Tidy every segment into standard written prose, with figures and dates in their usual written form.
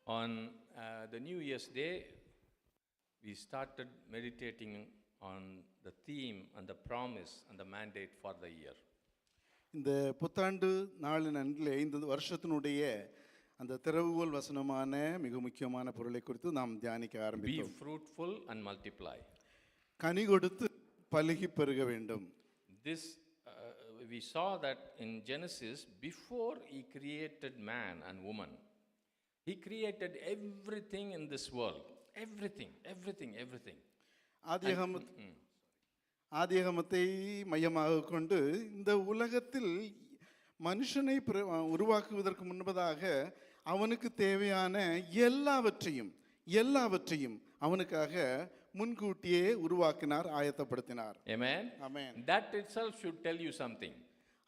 On the New Year's Day, we started meditating on the theme and the promise and the mandate for the year. இந்த புத்தாண்டு நாளின் அன்றிலே இந்த வருஷத்தினுடைய அந்த திறவுகோல் வசனமான மிக முக்கியமான பொருளை குறித்து நாம் தியானிக்க Be ஆரம்பித்தோம். fruitful and multiply. கனி கொடுத்து பலுகி பெருக வேண்டும். This we saw that in Genesis, before he created man and woman, he created everything in this world. Everything. ஆதியாகமத்தை மையமாக கொண்டு இந்த உலகத்தில் மனுஷனை உருவாக்குவதற்கு முன்பதாக அவனுக்கு தேவையான எல்லாவற்றையும் அவனுக்காக முன்கூட்டியே உருவாக்கினார், ஆயத்தப்படுத்தினார். Amen. Amen. That itself should tell you something.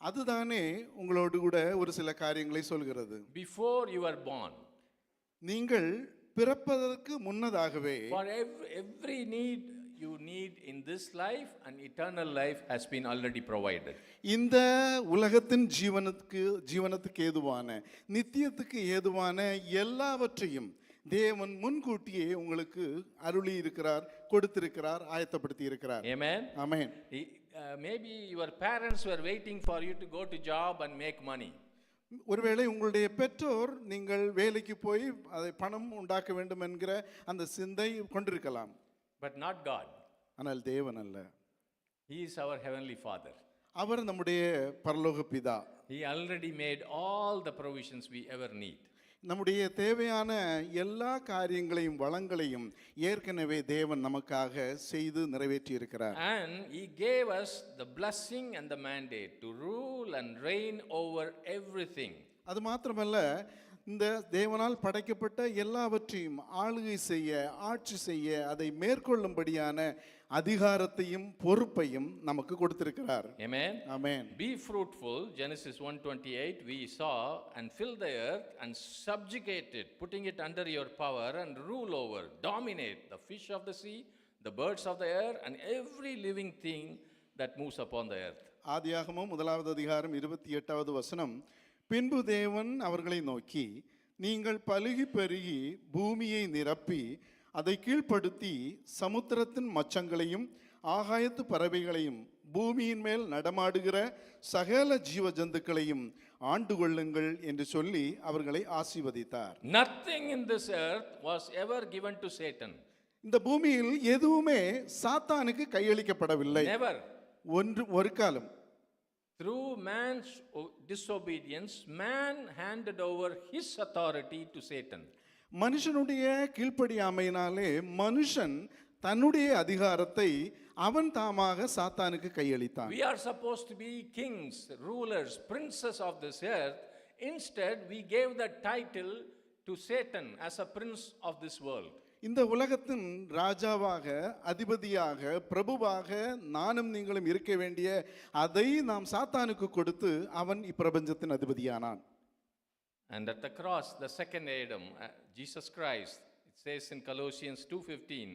அதுதானே உங்களோடு கூட ஒரு சில காரியங்களை சொல்கிறது. Before you were born, நீங்கள் பிறப்பதற்கு முன்னதாகவே for every need you need in this life and eternal life has been already provided. இந்த உலகத்தின் ஜீவனத்துக்கு ஏதுவான நித்தியத்துக்கு ஏதுவான எல்லாவற்றையும் தேவன் முன்கூட்டியே உங்களுக்கு அருளி இருக்கிறார், கொடுத்திருக்கிறார், ஆயத்தப்படுத்தி இருக்கிறார். Amen. Amen. Maybe your parents were waiting for you to go to job and make money. ஒருவேளை உங்களுடைய பெற்றோர் நீங்கள் வேலைக்கு போய் அதை பணம் உண்டாக்க வேண்டும் என்கிற அந்த சிந்தை கொண்டிருக்கலாம். But not God. ஆனால் தேவன் அல்ல. He is our heavenly Father. அவர் நம்முடைய பரலோக பிதா. He already made all the provisions we ever need. நம்முடைய தேவையான எல்லா காரியங்களையும் வளங்களையும் ஏற்கனவே தேவன் நமக்காக செய்து நிறைவேற்றி இருக்கிறார். And he gave us the blessing and the mandate to rule and reign over everything. அது மாத்திரமல்ல, இந்த தேவனால் படைக்கப்பட்ட எல்லாவற்றையும் ஆளுகை செய்ய, ஆட்சி செய்ய, அதை மேற்கொள்ளும்படியான அதிகாரத்தையும் பொறுப்பையும் நமக்கு கொடுத்திருக்கிறார். Amen. Amen. Be fruitful, Genesis 1:28 we saw, and fill the earth and subjugate it, putting it under your power and rule over, dominate the fish of the sea, the birds of the air and every living thing that moves upon the earth. ஆதியாகமம் 1வது அதிகாரம் 28வது வசனம், பின்பு தேவன் அவர்களை நோக்கி, நீங்கள் பலுகி பெருகி பூமியை நிரப்பி அதை கீழ்ப்படுத்தி சமுத்திரத்தின் மச்சங்களையும் ஆகாயத்து பறவைகளையும் பூமியின் மேல் நடமாடுகிற சகல ஜீவ ஜந்துக்களையும் ஆண்டு கொள்ளுங்கள் என்று சொல்லி அவர்களை ஆசீர்வதித்தார். Nothing in this earth was ever given to Satan. இந்த பூமியில் எதுவுமே சாத்தானுக்கு கையளிக்கப்படவில்லை. Never. ஒரு காலம். Through man's disobedience, man handed over his authority to Satan. மனுஷனுடைய கீழ்ப்படியாமையினாலே மனுஷன் தன்னுடைய அதிகாரத்தை அவன் தாமாக சாத்தானுக்கு கையளித்தான். We are supposed to be kings, rulers, princes of this earth. Instead, we gave the title to Satan as a prince of this world. இந்த உலகத்தின் ராஜாவாக, அதிபதியாக, பிரபுவாக நானும் நீங்களும் இருக்க வேண்டிய அதை நாம் சாத்தானுக்கு கொடுத்து அவன் இப்பிரபஞ்சத்தின் அதிபதியானான். And at the cross, the second Adam, Jesus Christ, it says in Colossians 2:15,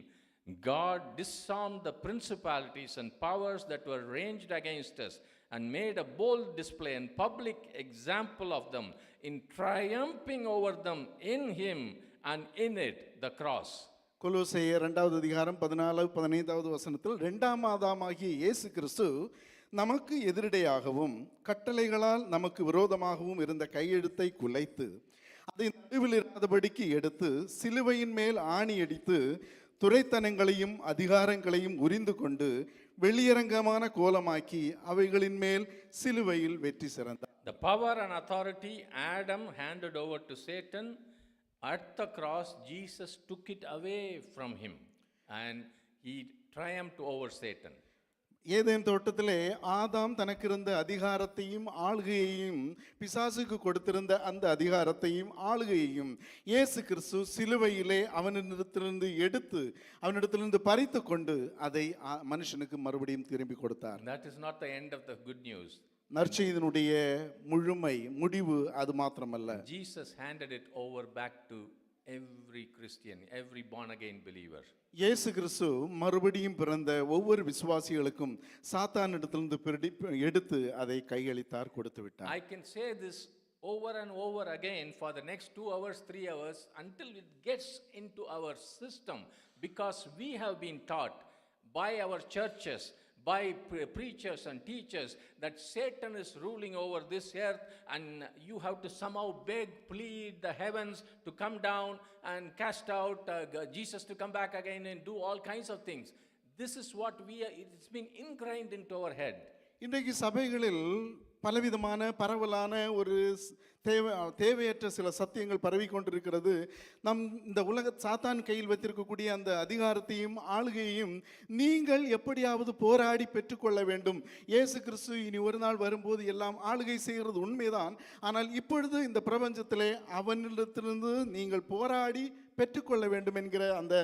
God disarmed the principalities and powers that were ranged against us and made a bold display and public example of them in triumphing over them in him and in it, the cross. கொலோசையர் 2வது அதிகாரம் 14-15வது வசனத்தில், இரண்டாம் ஆதாமாகிய இயேசு கிறிஸ்து நமக்கு எதிரிடையாகவும் கட்டளைகளால் நமக்கு விரோதமாகவும் இருந்த கையெழுத்தை குலைத்து அதை நடுவில் இராதபடிக்கு எடுத்து சிலுவையின் மேல் ஆணி அடித்து துரைத்தனங்களையும் அதிகாரங்களையும் உரிந்து கொண்டு வெளியரங்கமான கோலமாக்கி அவைகளின் மேல் சிலுவையில் வெற்றி சிறந்தார். The power and authority Adam handed over to Satan, at the cross Jesus took it away from him and he triumphed over Satan. Eden தோட்டத்திலே ஆதாம் தனக்கு இருந்த அதிகாரத்தையும் ஆளுகையையும் பிசாசுக்கு கொடுத்திருந்த அந்த அதிகாரத்தையும் ஆளுகையையும் இயேசு கிறிஸ்து சிலுவையிலே அவனிடத்திலிருந்து பறித்து கொண்டு அதை மனுஷனுக்கு மறுபடியும் திரும்பி கொடுத்தார். That is not the end of the good news. நற்செய்தியினுடைய முடிவு அது மாத்திரமல்ல. Jesus handed it over back to every Christian, every born again believer. இயேசு கிறிஸ்து மறுபடியும் பிறந்த ஒவ்வொரு விசுவாசிகளுக்கும் சாத்தானிடத்திலிருந்து எடுத்து அதை கையளித்தார், கொடுத்து விட்டார். I can say this over and over again for the next 2 hours, 3 hours until it gets into our system, because we have been taught by our churches, by preachers and teachers, that Satan is ruling over this earth and you have to somehow beg, plead the heavens to come down and cast out Jesus to come back again and do all kinds of things. This is what it's been ingrained into our head. இன்றைக்கு சபைகளில் பலவிதமான பரவலான ஒரு தேவையற்ற சில சத்தியங்கள் பரவி கொண்டிருக்கிறது. இந்த உலக சாத்தான் கையில் வைத்திருக்கக்கூடிய அந்த அதிகாரத்தையும் ஆளுகையையும் நீங்கள் எப்படியாவது போராடி பெற்றுக்கொள்ள வேண்டும். இயேசு கிறிஸ்து இனி ஒரு நாள் வரும்போது எல்லாம் ஆளுகை செய்கிறது உண்மைதான். ஆனால் இப்பொழுது இந்த பிரபஞ்சத்திலே அவனிடத்திலிருந்து நீங்கள் போராடி பெற்றுக்கொள்ள வேண்டும் என்கிற அந்த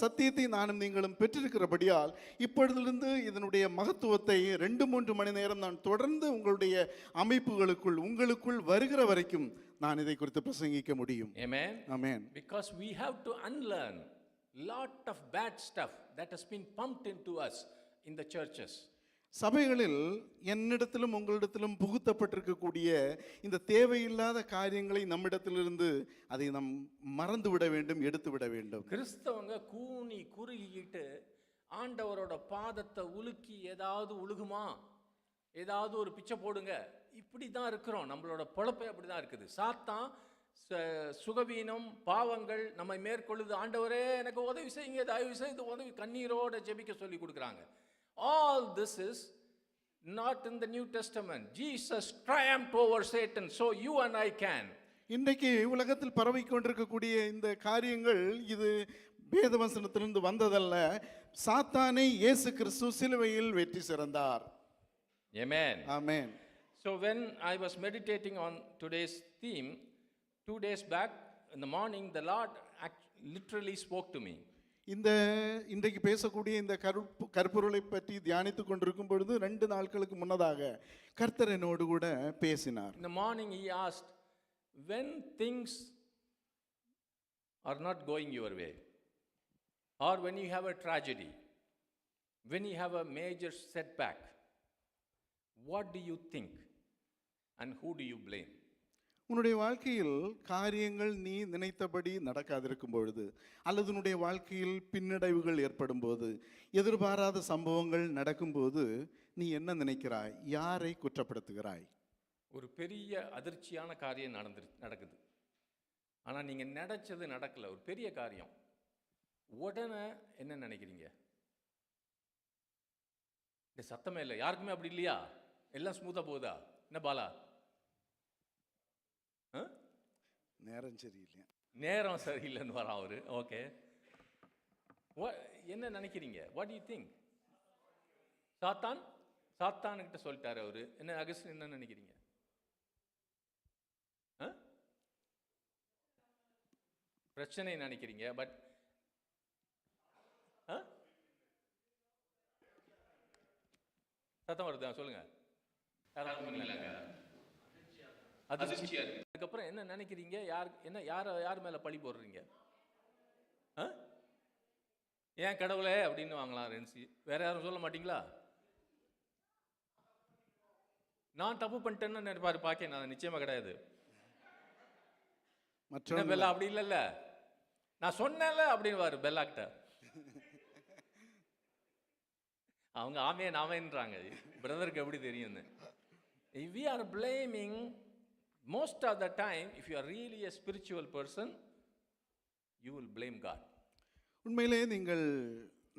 சத்தியத்தை நானும் நீங்களும் பெற்றிருக்கிறபடியால் இப்பொழுதிலிருந்து இதனுடைய மகத்துவத்தை 2-3 மணி நேரம் நான் தொடர்ந்து உங்களுடைய அமைப்புகளுக்குள் உங்களுக்குள் வருகிற வரைக்கும் நான் இதை குறித்து பிரசங்கிக்க முடியும். Amen. Amen. Because we have to unlearn lot of bad stuff that has been pumped into us in the churches. சபைகளில் என்னிடத்திலும் உங்களிடத்திலும் புகுத்தப்பட்டிருக்கக்கூடிய இந்த தேவையில்லாத காரியங்களை நம்மிடத்திலிருந்து அதை நாம் மறந்து விட வேண்டும், எடுத்து விட வேண்டும். கிறிஸ்தவங்க கூனி குறுகிக்கிட்டு ஆண்டவரோட பாதத்தை உலுக்கி ஏதாவது உழுகுமா, ஏதாவது ஒரு பிச்சை போடுங்க, இப்படி தான் இருக்கிறோம். நம்மளோட பொழப்பே அப்படி தான் இருக்குது. சாத்தான் சுகவீனம் பாவங்கள் நம்மை மேற்கொள்ளுது. ஆண்டவரே எனக்கு உதவி செய்யுங்க, தயவு செய்து உதவி, கண்ணீரோட ஜெபிக்க சொல்லி கொடுக்குறாங்க. All this is not in the New Testament. Jesus triumphed over Satan, so you and I can. இன்றைக்கு உலகத்தில் பரவி கொண்டிருக்கக்கூடிய இந்த காரியங்கள் இது வேதவசனத்திலிருந்து வந்ததல்ல. சாத்தானை இயேசு கிறிஸ்து சிலுவையில் வெற்றி சிறந்தார். Amen. Amen. So when I was meditating on today's theme 2 days back in the morning, the Lord literally spoke to me. இன்றைக்கு பேசக்கூடிய இந்த கருப்பொருளை பற்றி தியானித்துக் கொண்டிருக்கும் பொழுது 2 நாட்களுக்கு முன்னதாக கர்த்தர் என்னோடு கூட பேசினார். In the morning he asked, when things are not going your way, or when you have a tragedy, when you have a major setback, what do you think and who do you blame? உன்னுடைய வாழ்க்கையில் காரியங்கள் நீ நினைத்தபடி நடக்காதிருக்கும் பொழுது, அல்லது உன்னுடைய வாழ்க்கையில் பின்னடைவுகள் ஏற்படும் போது, எதிர்பாராத சம்பவங்கள் நடக்கும்போது நீ என்ன நினைக்கிறாய்? யாரை குற்றப்படுத்துகிறாய்? ஒரு பெரிய அதிர்ச்சியான காரியம் நடக்குது. ஆனால் நீங்கள் நினைச்சது நடக்கல, ஒரு பெரிய காரியம். உடனே என்ன நினைக்கிறீங்க? இந்த சத்தமே இல்லை, யாருக்குமே அப்படி இல்லையா? எல்லாம் ஸ்மூத்தாக போகுதா? என்ன பாலா? நேரம் சரியில்லைன்னு வர அவரு. ஓகே, என்ன நினைக்கிறீங்க? What you think? சாத்தான்கிட்ட சொல்லிட்டாரு அவரு. என்ன அகஸ்டின், என்ன நினைக்கிறீங்க? பிரச்சனை நினைக்கிறீங்க. பட் சத்தம் வருதா? சொல்லுங்க. அதுக்கப்புறம் என்ன நினைக்கிறீங்க? யார் மேல பழி போடுறீங்க? ஏன் கடவுளே அப்படின்னு வாங்கலாம் ரென்சி. வேற யாரும் சொல்ல மாட்டீங்களா? நான் தப்பு பண்ணிட்டேன்னு நினைப்பாரு. பாக்க நான் நிச்சயமா கிடையாது. பெல்லா அப்படி இல்லைல்ல, நான் சொன்னேன்ல அப்படின்னு பெல்லா கிட்ட. அவங்க ஆமேன்றாங்க. பிரதருக்கு எப்படி தெரியும்னு. We are blaming most of the time. If you are really a spiritual person, you will blame God. உண்மையிலே நீங்கள்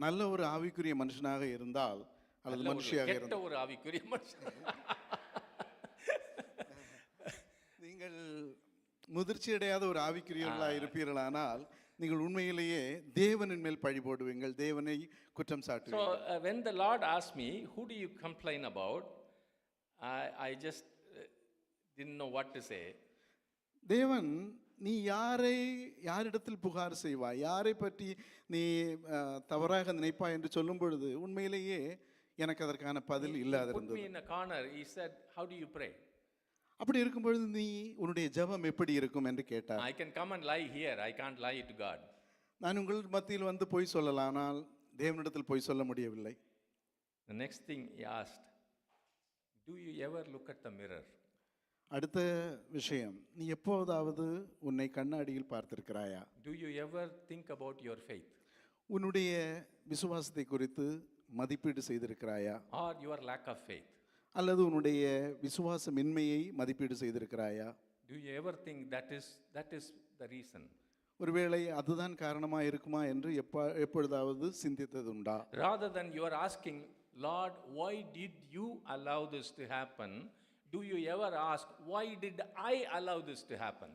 நல்ல ஒரு ஆவிக்குரிய மனுஷனாக இருந்தால் அல்லது மனுஷியாக இருந்தால், ஒரு ஆவிக்குரிய மனுஷன், நீங்கள் முதிர்ச்சி அடையாத ஒரு ஆவிக்குரியவர்களாக இருப்பீர்களானால் நீங்கள் உண்மையிலேயே தேவனின் மேல் பழி போடுவீங்கள், தேவனை குற்றம் சாட்டுவீர்கள். So when the Lord asked me, who do you complain about, I just didn't know what to say. தேவன், நீ யாரிடத்தில் புகார் செய்வாய், யாரை பற்றி நீ தவறாக நினைப்பாய் என்று சொல்லும் பொழுது உண்மையிலேயே எனக்கு அதற்கான பதில் இல்லாத இருந்தது. Put me in a corner. He said, how do you pray? அப்படி இருக்கும் பொழுது நீ உன்னுடைய ஜெபம் எப்படி இருக்கும் என்று கேட்டார். I can come and lie here. I can't lie to God. நான் உங்கள் மத்தியில் வந்து பொய் சொல்லலாம், ஆனால் தேவனிடத்தில் பொய் சொல்ல முடியவில்லை. The next thing he asked, do you ever look at the mirror? அடுத்த விஷயம், நீ எப்போதாவது உன்னை கண்ணாடியில் பார்த்திருக்கிறாயா? Do you ever think about your faith உன்னுடைய விசுவாசத்தை குறித்து மதிப்பீடு செய்திருக்கிறாயா? or your lack of faith? அல்லது உன்னுடைய விசுவாசமின்மையை மதிப்பீடு செய்திருக்கிறாயா? Do you ever think that is the reason? ஒருவேளை அதுதான் காரணமாக இருக்குமா என்று எப்பொழுதாவது சிந்தித்ததுண்டா? Rather than you are asking, Lord, why did you allow this to happen? Do you ever ask, why did I allow this to happen?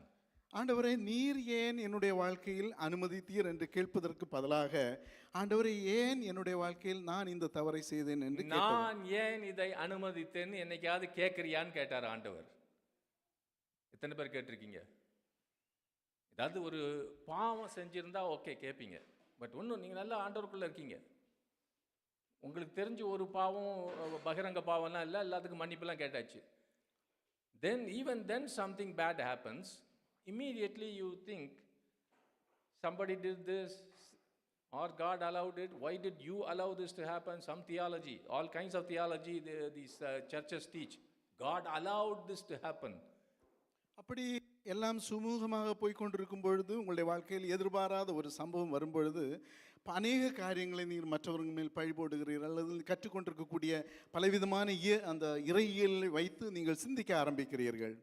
ஆண்டவரே, நீர் ஏன் என்னுடைய வாழ்க்கையில் அனுமதித்தீர் என்று கேட்பதற்கு பதிலாக, ஆண்டவரே, ஏன் என்னுடைய வாழ்க்கையில் நான் இந்த தவறை செய்தேன் என்று நான் ஏன் இதை அனுமதித்தேன்னு என்னைக்காவது கேட்கறியான்னு கேட்டார் ஆண்டவர். எத்தனை பேர் கேட்டிருக்கீங்க? ஏதாவது ஒரு பாவம் செஞ்சிருந்தா ஓகே கேட்பீங்க. பட் ஒன்றும் நீங்கள் நல்லா ஆண்டவருக்குள்ளே இருக்கீங்க, உங்களுக்கு தெரிஞ்ச ஒரு பாவம் பகிரங்க பாவம்லாம் இல்லை, எல்லாத்துக்கும் மன்னிப்புலாம் கேட்டாச்சு. Then even then something bad happens, immediately you think somebody did this or God allowed it. Why did you allow this to happen? Some theology, all kinds of theology these churches teach. God allowed this to happen. அப்படி எல்லாம் சுமூகமாக போய்கொண்டிருக்கும் பொழுது, உங்களுடைய வாழ்க்கையில் எதிர்பாராத ஒரு சம்பவம் வரும்பொழுது, அநேக காரியங்களை நீங்கள் மற்றவர்கள் மேல் பழி போடுகிறீர்கள், அல்லது கற்றுக்கொண்டிருக்கக்கூடிய பலவிதமான அந்த இறையியலை வைத்து நீங்கள் சிந்திக்க ஆரம்பிக்கிறீர்கள்.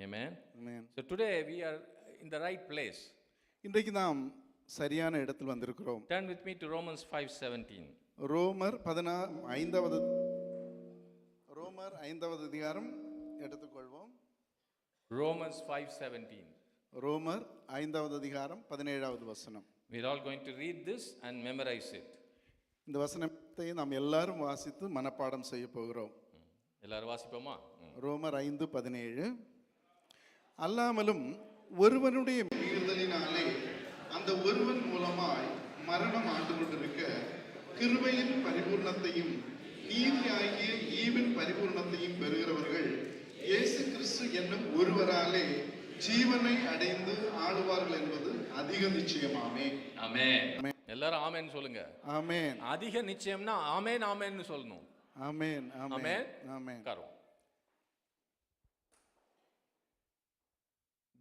Amen. Amen. So today we are in the right place. இன்றைக்கு நாம் சரியான இடத்தில் வந்திருக்கிறோம். Turn with me to Romans 5:17. ரோமர் 5வது அதிகாரம் எடுத்துக்கொள்வோம். Romans 5:17. ரோமர் 5வது அதிகாரம் 17வது வசனம். We are all going to read this and memorize it. இந்த வசனத்தை நாம் எல்லாரும் வாசித்து மனப்பாடம் செய்ய போகிறோம். எல்லாரும் வாசிப்போமா? ரோமர் 5:17. அல்லாமலும் ஒருவனுடைய மீறுதலினாலே அந்த ஒருவன் மூலமாய் மரணம் ஆண்டு கொண்டிருக்க, கிருபையின் பரிபூர்ணத்தையும் நீதியாகிய ஈவின் பரிபூர்ணத்தையும் பெறுகிறவர்கள் இயேசு கிறிஸ்து என்னும் ஒருவராலே ஜீவனை அடைந்து ஆளுவார்கள் என்பது அதிக நிச்சயமாமே. ஆமென். எல்லாரும் ஆமென் சொல்லுங்க. ஆமென். அதிக நிச்சயம்னா ஆமென் ஆமென்னு சொல்லணும். ஆமென். ஆமென். ஆமென். Correct.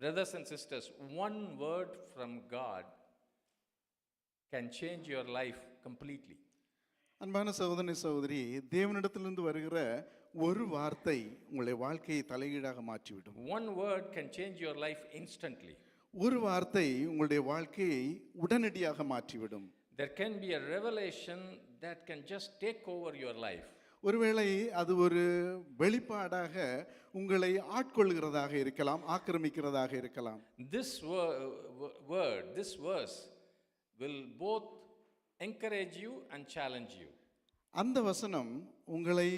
Brothers and sisters, one word from God can change your life completely. அன்பான சகோதரனே சகோதரி, தேவனிடத்திலிருந்து வருகிற ஒரு வார்த்தை உங்களுடைய வாழ்க்கையை தலைகீழாக மாற்றிவிடும். One word can change your life instantly. ஒரு வார்த்தை உங்களுடைய வாழ்க்கையை உடனடியாக மாற்றிவிடும். There can be a revelation that can just take over your life. ஒருவேளை அது ஒரு வெளிப்பாடாக உங்களை ஆட்கொள்கிறதாக இருக்கலாம், ஆக்கிரமிக்கிறதாக இருக்கலாம். This this verse will both encourage you and challenge you. அந்த வசனம் உங்களை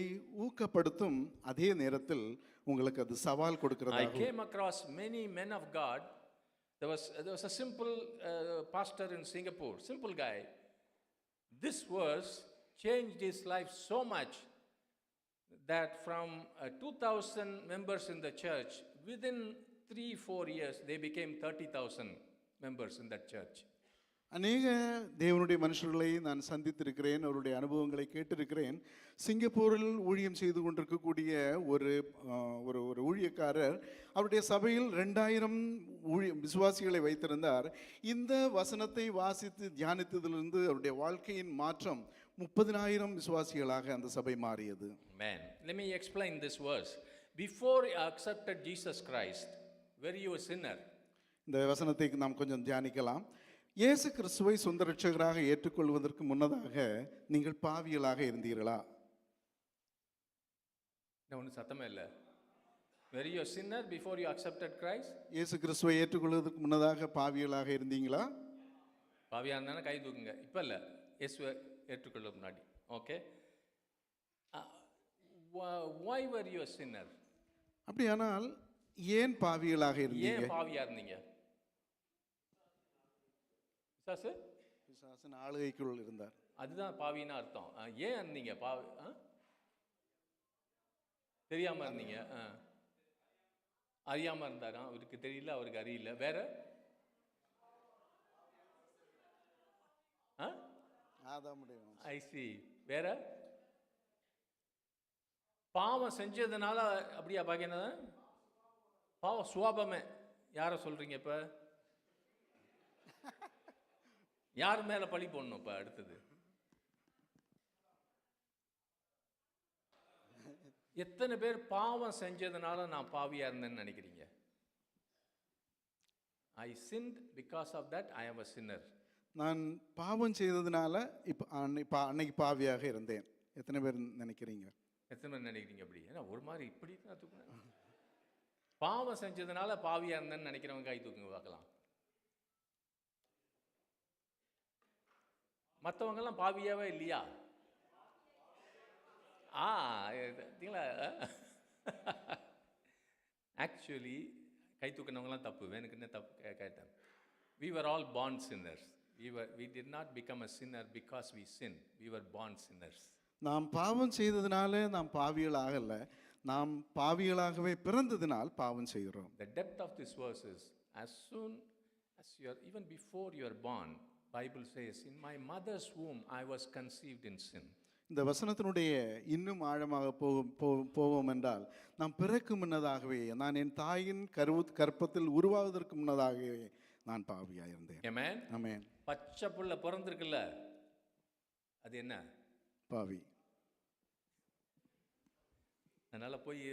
ஊக்கப்படுத்தும், அதே நேரத்தில் உங்களுக்கு அது சவால் கொடுக்கிறதாக. I came across many men of God. There was a simple pastor in Singapore, simple guy. This verse changed his life so much that from 2,000 members in the church, within 3-4 years, they became 30,000 members in that church. அநேக தேவனுடைய மனுஷர்களை நான் சந்தித்திருக்கிறேன், அவருடைய அனுபவங்களை கேட்டிருக்கிறேன். சிங்கப்பூரில் ஊழியம் செய்து கொண்டிருக்கக்கூடிய ஒரு ஒரு ஊழியக்காரர் அவருடைய சபையில் 2000 விசுவாசிகளை வைத்திருந்தார். இந்த வசனத்தை வாசித்து தியானித்ததிலிருந்து அவருடைய வாழ்க்கையின் மாற்றம் 30,000 விசுவாசிகளாக அந்த சபை மாறியது. Man, let me explain this verse. Before you accepted Jesus Christ, were you a sinner? இந்த வசனத்தை நாம் கொஞ்சம் தியானிக்கலாம். இயேசு கிறிஸ்துவை சொந்த இரட்சகராக ஏற்றுக்கொள்வதற்கு முன்னதாக நீங்கள் பாவிகளாக இருந்தீர்களா? ஒன்றும் சத்தமே இல்லை. Were you a sinner before you accepted Christ? இயேசு கிறிஸ்துவை ஏற்றுக்கொள்வதற்கு முன்னதாக பாவிகளாக இருந்தீங்களா? பாவியா இருந்தானே கை தூக்குங்க. இப்போ இல்லை, இயேசுவை ஏற்றுக்கொள்ள முன்னாடி. Okay. Why were you a sinner? அப்படியானால் ஏன் பாவிகளாக இருந்தீங்க? ஏன் பாவியா இருந்தீங்க? பிசாசின் ஆளுகைக்குள் இருந்தார். அதுதான் பாவின்னு அர்த்தம். ஏன் இருந்தீங்க பாவி? தெரியாம இருந்தீங்க. அறியாம இருந்தாரா? அவருக்கு தெரியல, அவருக்கு அறியல. வேற ஐ சி. வேற பாவம் செஞ்சதுனால அப்படியா பாக்கினது? பாவ சுவாபமே. யாரை சொல்றீங்க இப்ப? யார் மேல பழி போடணும் இப்ப அடுத்தது? எத்தனை பேர் பாவம் செஞ்சதுனால நான் பாவியா இருந்தேன்னு நினைக்கிறீங்க? I sinned because of that I am a sinner. நான் பாவம் செய்ததுனால இப்போ அன்னைக்கு பாவியாக இருந்தேன். எத்தனை பேர் நினைக்கிறீங்க? எத்தனை பேர் நினைக்கிறீங்க அப்படி? ஏன்னா ஒரு மாதிரி இப்படி தான் தூக்குனேன். பாவம் செஞ்சதுனால பாவியா இருந்தேன்னு நினைக்கிறவங்க கை தூக்குங்க பார்க்கலாம். மற்றவங்க எல்லாம் பாவியாவே இல்லையா? ஆக்சுவலி கை தூக்கினவங்களாம் தப்பு, வேணுக்குன்னு தப்பு கேட்டேன். We were all born sinners. We did not become a sinner because we sinned. We were born sinners. நாம் பாவம் செய்ததுனால நாம் பாவிகள் ஆகல, நாம் பாவிகளாகவே பிறந்ததினால் பாவம் செய்கிறோம். The depth of this verse is, as soon as you are, even before you are born, Bible says, in my mother's womb I was conceived in sin. இந்த வசனத்தினுடைய இன்னும் ஆழமாக போவோம் என்றால், நாம் பிறக்கும் முன்னதாகவே, நான் என் தாயின் கற்பத்தில் உருவாவதற்கு முன்னதாகவே நான் பாவியாக இருந்தேன். Amen. ஆமென். பச்சை புள்ள பிறந்திருக்குல்ல, அது என்ன? பாவி. அதனால போய்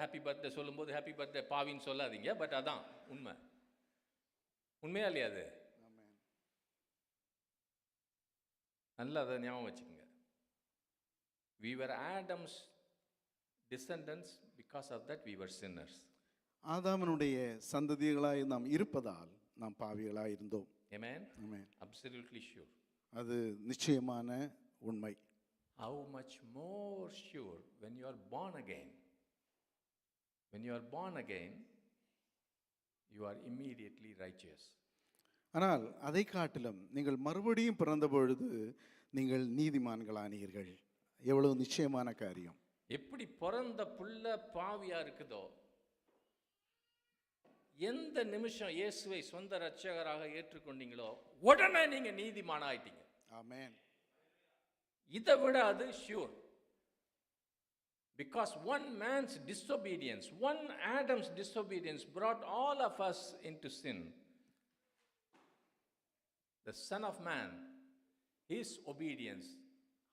ஹாப்பி பர்த்டே சொல்லும்போது ஹாப்பி பர்த்டே பாவின்னு சொல்லாதீங்க. பட் அதான் உண்மை. உண்மையா இல்லையா அது? நல்லா அதை ஞாபகம் வச்சுக்கோங்க. We were Adam's descendants, because of that we were sinners. ஆதாமனுடைய சந்ததிகளாய் நாம் இருப்பதால் நாம் பாவிகளாய் இருந்தோம். Amen. Amen. Absolutely sure. அது நிச்சயமான உண்மை. How much more sure when you are born again? When you are born again, you are immediately righteous. ஆனால் அதை காட்டிலும் நீங்கள் மறுபடியும் பிறந்த பொழுது நீங்கள் நீதிமான்களானீர்கள். எவ்வளவு நிச்சயமான காரியம். எப்படி பிறந்த புள்ள பாவியா இருக்குதோ, எந்த நிமிஷம் இயேசுவை சொந்த இரட்சகராக ஏற்றுக்கொண்டீங்களோ உடனே நீங்க நீதிமான் ஆயிட்டீங்க. ஆமென். இதை விட அது sure. Because one man's disobedience, one Adam's disobedience brought all of us into sin. The Son of Man, his obedience,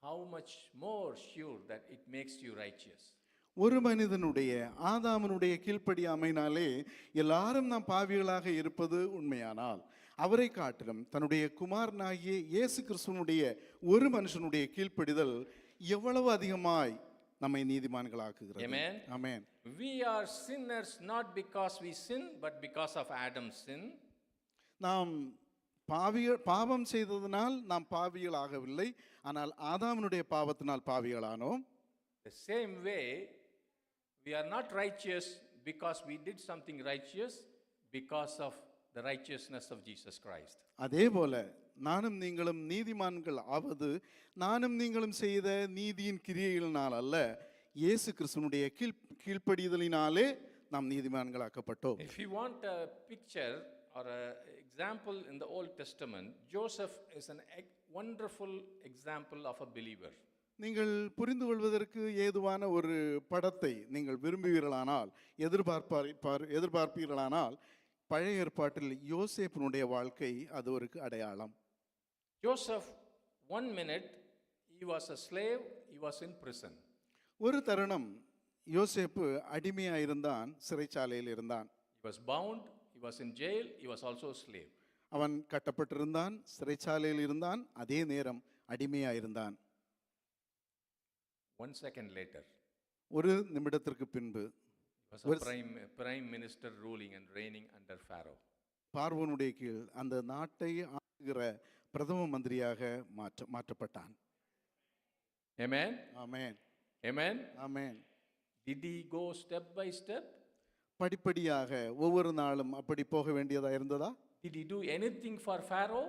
how much more sure that it makes you righteous. ஒரு மனிதனுடைய ஆதாமனுடைய கீழ்ப்படியாமையினாலே எல்லாரும் நாம் பாவிகளாக இருப்பது உண்மையானால், அவரை காட்டிலும் தன்னுடைய குமாரனாகிய இயேசு கிறிஸ்துவனுடைய ஒரு மனுஷனுடைய கீழ்ப்படிதல் எவ்வளவு அதிகமாய் நம்மை நீதிமான்களாக்குகிறது. Amen. Amen. We are sinners not because we sin, but because of Adam's sin. நாம் பாவம் செய்ததனால் நாம் பாவிகள் ஆகவில்லை, ஆனால் ஆதாமனுடைய பாவத்தினால் பாவிகளானோம். The same way, we are not righteous because we did something righteous, because of the righteousness of Jesus Christ. அதே போல நானும் நீங்களும் நீதிமான்கள் ஆவது நானும் நீங்களும் செய்த நீதியின் கிரியைகளினால் அல்ல, இயேசு கிறிஸ்துவினுடைய கீழ்ப்படிதலினாலே நாம் நீதிமான்களாக்கப்பட்டோம். If you want a picture or an example in the Old Testament, Joseph is a wonderful example of a believer. நீங்கள் புரிந்து கொள்வதற்கு ஏதுவான ஒரு படத்தை நீங்கள் விரும்புவீர்களானால், எதிர்பார்ப்பீர்களானால், பழைய ஏற்பாட்டில் யோசேப்பினுடைய வாழ்க்கை அது ஒரு அடையாளம். Joseph, 1 minute he was a slave, he was in prison. ஒரு தருணம் யோசேப்பு அடிமையாக இருந்தான், சிறைச்சாலையில் இருந்தான். He was bound, he was in jail, he was also a slave. அவன் கட்டப்பட்டிருந்தான், சிறைச்சாலையில் இருந்தான், அதே நேரம் அடிமையாக இருந்தான். 1 second later, ஒரு நிமிடத்திற்கு பின்பு he was a prime minister ruling and reigning under Pharaoh. பார்வோனுடைய கீழ் அந்த நாட்டை ஆளுகிற பிரதம மந்திரியாக மாற்றப்பட்டான். Amen. Amen. Amen. Amen. Did he go step by step? படிப்படியாக ஒவ்வொரு நாளும் அப்படி போக வேண்டியதா இருந்ததா? Did he do anything for Pharaoh?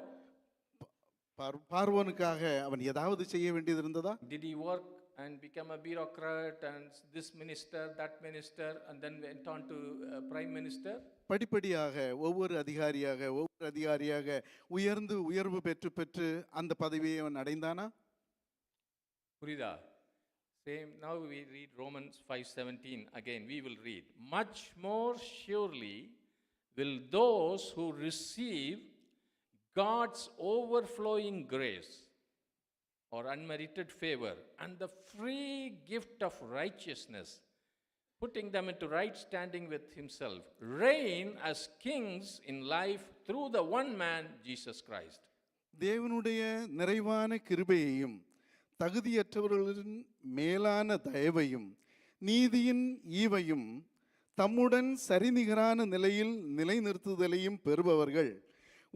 பார்வோனுக்காக அவன் ஏதாவது செய்ய வேண்டியது இருந்ததா? Did he work and become a bureaucrat and this minister, that minister, and then went on to prime minister? படிப்படியாக ஒவ்வொரு அதிகாரியாக உயர்வு பெற்று அந்த பதவியை அவன் அடைந்தானா? புரியுதா? Same, now we read Romans 5:17 again, we will read. Much more surely will those who receive God's overflowing grace or unmerited favor and the free gift of righteousness, putting them into right standing with himself, reign as kings in life through the one man, Jesus Christ. தேவனுடைய நிறைவான கிருபையையும் தகுதியற்றவர்களின் மேலான தயவையும் நீதியின் ஈவையும் தம்முடன் சரிநிகரான நிலையில் நிலைநிறுத்துதலையும் பெறுபவர்கள்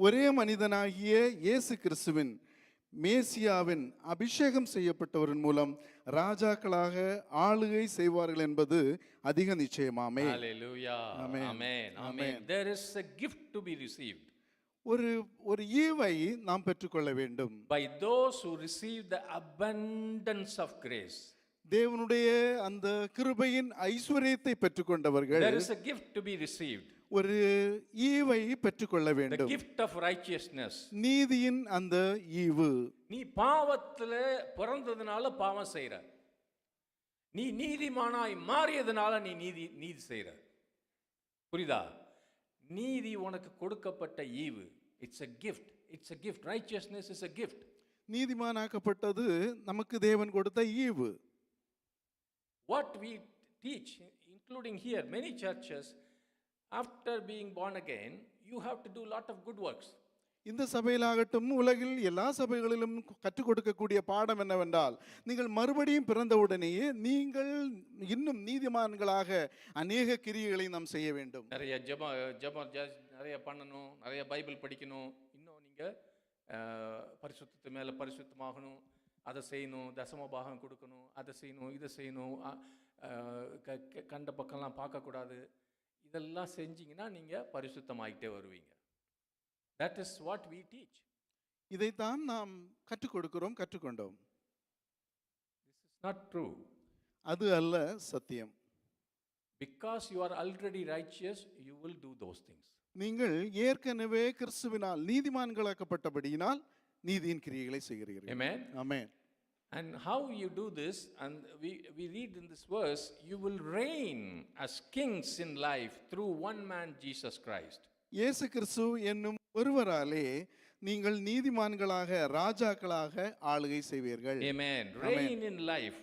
ஒரே மனிதனாகிய இயேசு கிறிஸ்துவின் மேசியாவின் அபிஷேகம் செய்யப்பட்டவரின் மூலம் ராஜாக்களாக ஆளுகை செய்வார்கள் என்பது அதிக நிச்சயமாமே. Hallelujah. Amen. Amen. Amen. Amen. There is a gift to be received ஒரு ஈவை நாம் பெற்றுக்கொள்ள வேண்டும். by those who receive the abundance of grace. தேவனுடைய அந்த கிருபையின் ஐஸ்வரியத்தை பெற்றுக்கொண்டவர்கள் There is a gift to be received. ஒரு ஈவை பெற்றுக்கொள்ள The வேண்டும். gift of righteousness. நீதியின் அந்த ஈவு. நீ பாவத்துல பிறந்ததுனால பாவம் செய்யற, நீ நீதிமானாய் மாறியதுனால நீ நீதி செய்யற. புரியுதா? நீதி உனக்கு கொடுக்கப்பட்ட ஈவு. It's a gift. It's a gift. Righteousness is a gift. நீதிமானாக்கப்பட்டது நமக்கு தேவன் கொடுத்த ஈவு. What we teach, including here, many churches, after being born again, you have to do a lot of good works. இந்த சபையிலாகட்டும் உலகில் எல்லா சபைகளிலும் கற்றுக் கொடுக்கக்கூடிய பாடம் என்னவென்றால், நீங்கள் மறுபடியும் பிறந்தவுடனேயே நீங்கள் இன்னும் நீதிமான்களாக அநேக கிரியைகளை நாம் செய்ய வேண்டும். நிறைய ஜெபம் நிறைய பண்ணணும், நிறைய பைபிள் படிக்கணும், இன்னும் நீங்கள் பரிசுத்தத்து மேலே பரிசுத்தமாகணும், அதை செய்யணும், தசமபாகம் கொடுக்கணும், அதை செய்யணும், இதை செய்யணும், கண்ட பக்கம்லாம் பார்க்கக்கூடாது. இதெல்லாம் செஞ்சீங்கன்னா நீங்கள் பரிசுத்தமாகிட்டே வருவீங்க. That is what we teach. இதைத்தான் நாம் கற்றுக் கொடுக்கிறோம், கற்றுக்கொண்டோம். This is not true. அது அல்ல சத்தியம். Because you are already righteous, you will do those things. நீங்கள் ஏற்கனவே கிறிஸ்துவினால் நீதிமான்களாக்கப்பட்டபடியினால் நீதியின் கிரியைகளை செய்கிறீர்கள். Amen. Amen. And how you do this, and we read in this verse, you will reign as kings in life through one man, Jesus Christ. இயேசு கிறிஸ்து என்னும் ஒருவராலே நீங்கள் நீதிமான்களாக ராஜாக்களாக ஆளுகை செய்வீர்கள். Amen. Reign in life.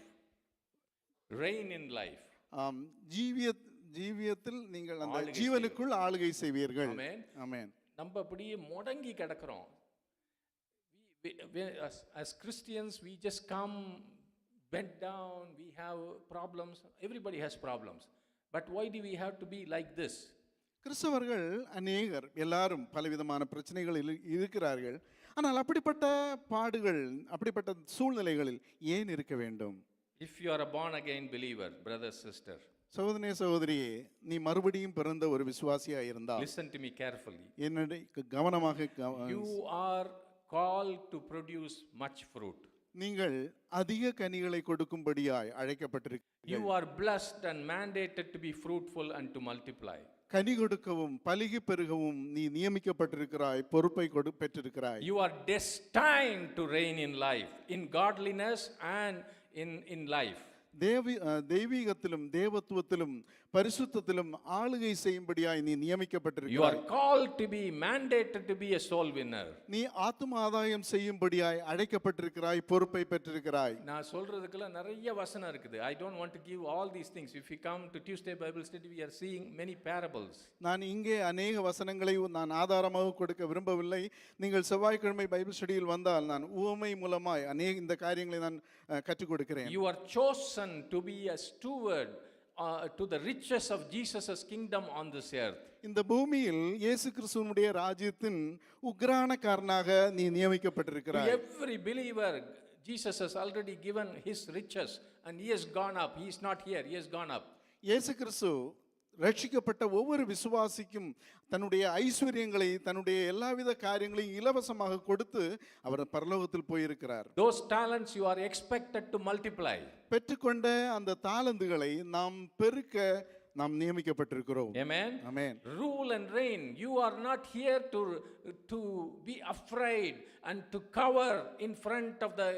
Reign in life. ஆம், ஜீவியத்தில் நீங்கள் அந்த ஆளுகை ஜீவனுக்குள் ஆளுகை செய்வீர்கள். Amen. ஆமென். நம்ம அப்படியே முடங்கி கிடக்கிறோம். As Christians, we just come bent down, we have problems, everybody has problems. But why do we have to be like this? கிறிஸ்தவர்கள் அநேகர் எல்லாரும் பலவிதமான பிரச்சனைகளில் இருக்கிறார்கள். ஆனால் அப்படிப்பட்ட பாடுகள், அப்படிப்பட்ட சூழ்நிலைகளில் ஏன் இருக்க வேண்டும்? If you are a born again believer, brother, sister, சகோதரனே சகோதரியே, நீ மறுபடியும் பிறந்த ஒரு விசுவாசியா இருந்தால் listen to me carefully. என்னுடைய கவனமாக You are called to produce much fruit. நீங்கள் அதிக கனிகளை கொடுக்கும்படியாய் அழைக்கப்பட்டிருக்கிறீர்கள். You are blessed and mandated to be fruitful and to multiply. கனி கொடுக்கவும் பலுகி பெருகவும் நீ நியமிக்கப்பட்டிருக்கிறாய், பொறுப்பை பெற்றிருக்கிறாய். You are destined to reign in life, in godliness and in life. தெய்வீகத்திலும் தேவத்துவத்திலும் பரிசுத்தத்திலும் ஆளுகை செய்யும்படியாய் நீ You நியமிக்கப்பட்டிருக்கிறாய். are called to be mandated to be a soul winner. நீ ஆத்தும ஆதாயம் செய்யும்படியாய் அழைக்கப்பட்டிருக்கிறாய், பொறுப்பை பெற்றிருக்கிறாய். நான் சொல்றதுக்குள்ள நிறைய வசனம் இருக்குது. I don't want to give all these things. If you come to Tuesday Bible study, we are seeing many parables. நான் இங்கே அநேக வசனங்களை நான் ஆதாரமாக கொடுக்க விரும்பவில்லை. நீங்கள் செவ்வாய்க்கிழமை பைபிள் ஸ்டடியில் வந்தால் நான் உவமை மூலமாய் அநேக இந்த காரியங்களை நான் கற்றுக் கொடுக்கிறேன். You are chosen to be a steward to the riches of Jesus' kingdom on this earth. இந்த பூமியில் இயேசு கிறிஸ்துவினுடைய ராஜ்யத்தின் உக்ரானக்காரனாக நீ நியமிக்கப்பட்டிருக்கிறாய். Every believer, Jesus has already given his riches and he has gone up. He is not here, he has gone up. இயேசு கிறிஸ்து ரட்சிக்கப்பட்ட ஒவ்வொரு விசுவாசிக்கும் தன்னுடைய ஐஸ்வர்யங்களை, தன்னுடைய எல்லாவித காரியங்களையும் இலவசமாக கொடுத்து அவர் பரலோகத்தில் போயிருக்கிறார். Those talents you are expected to multiply. பெற்றுக்கொண்ட அந்த தாளந்துகளை நாம் பெருக்க நாம் நியமிக்கப்பட்டிருக்கிறோம். Amen. Amen. Rule and reign. You are not here to be afraid and to cover in front of the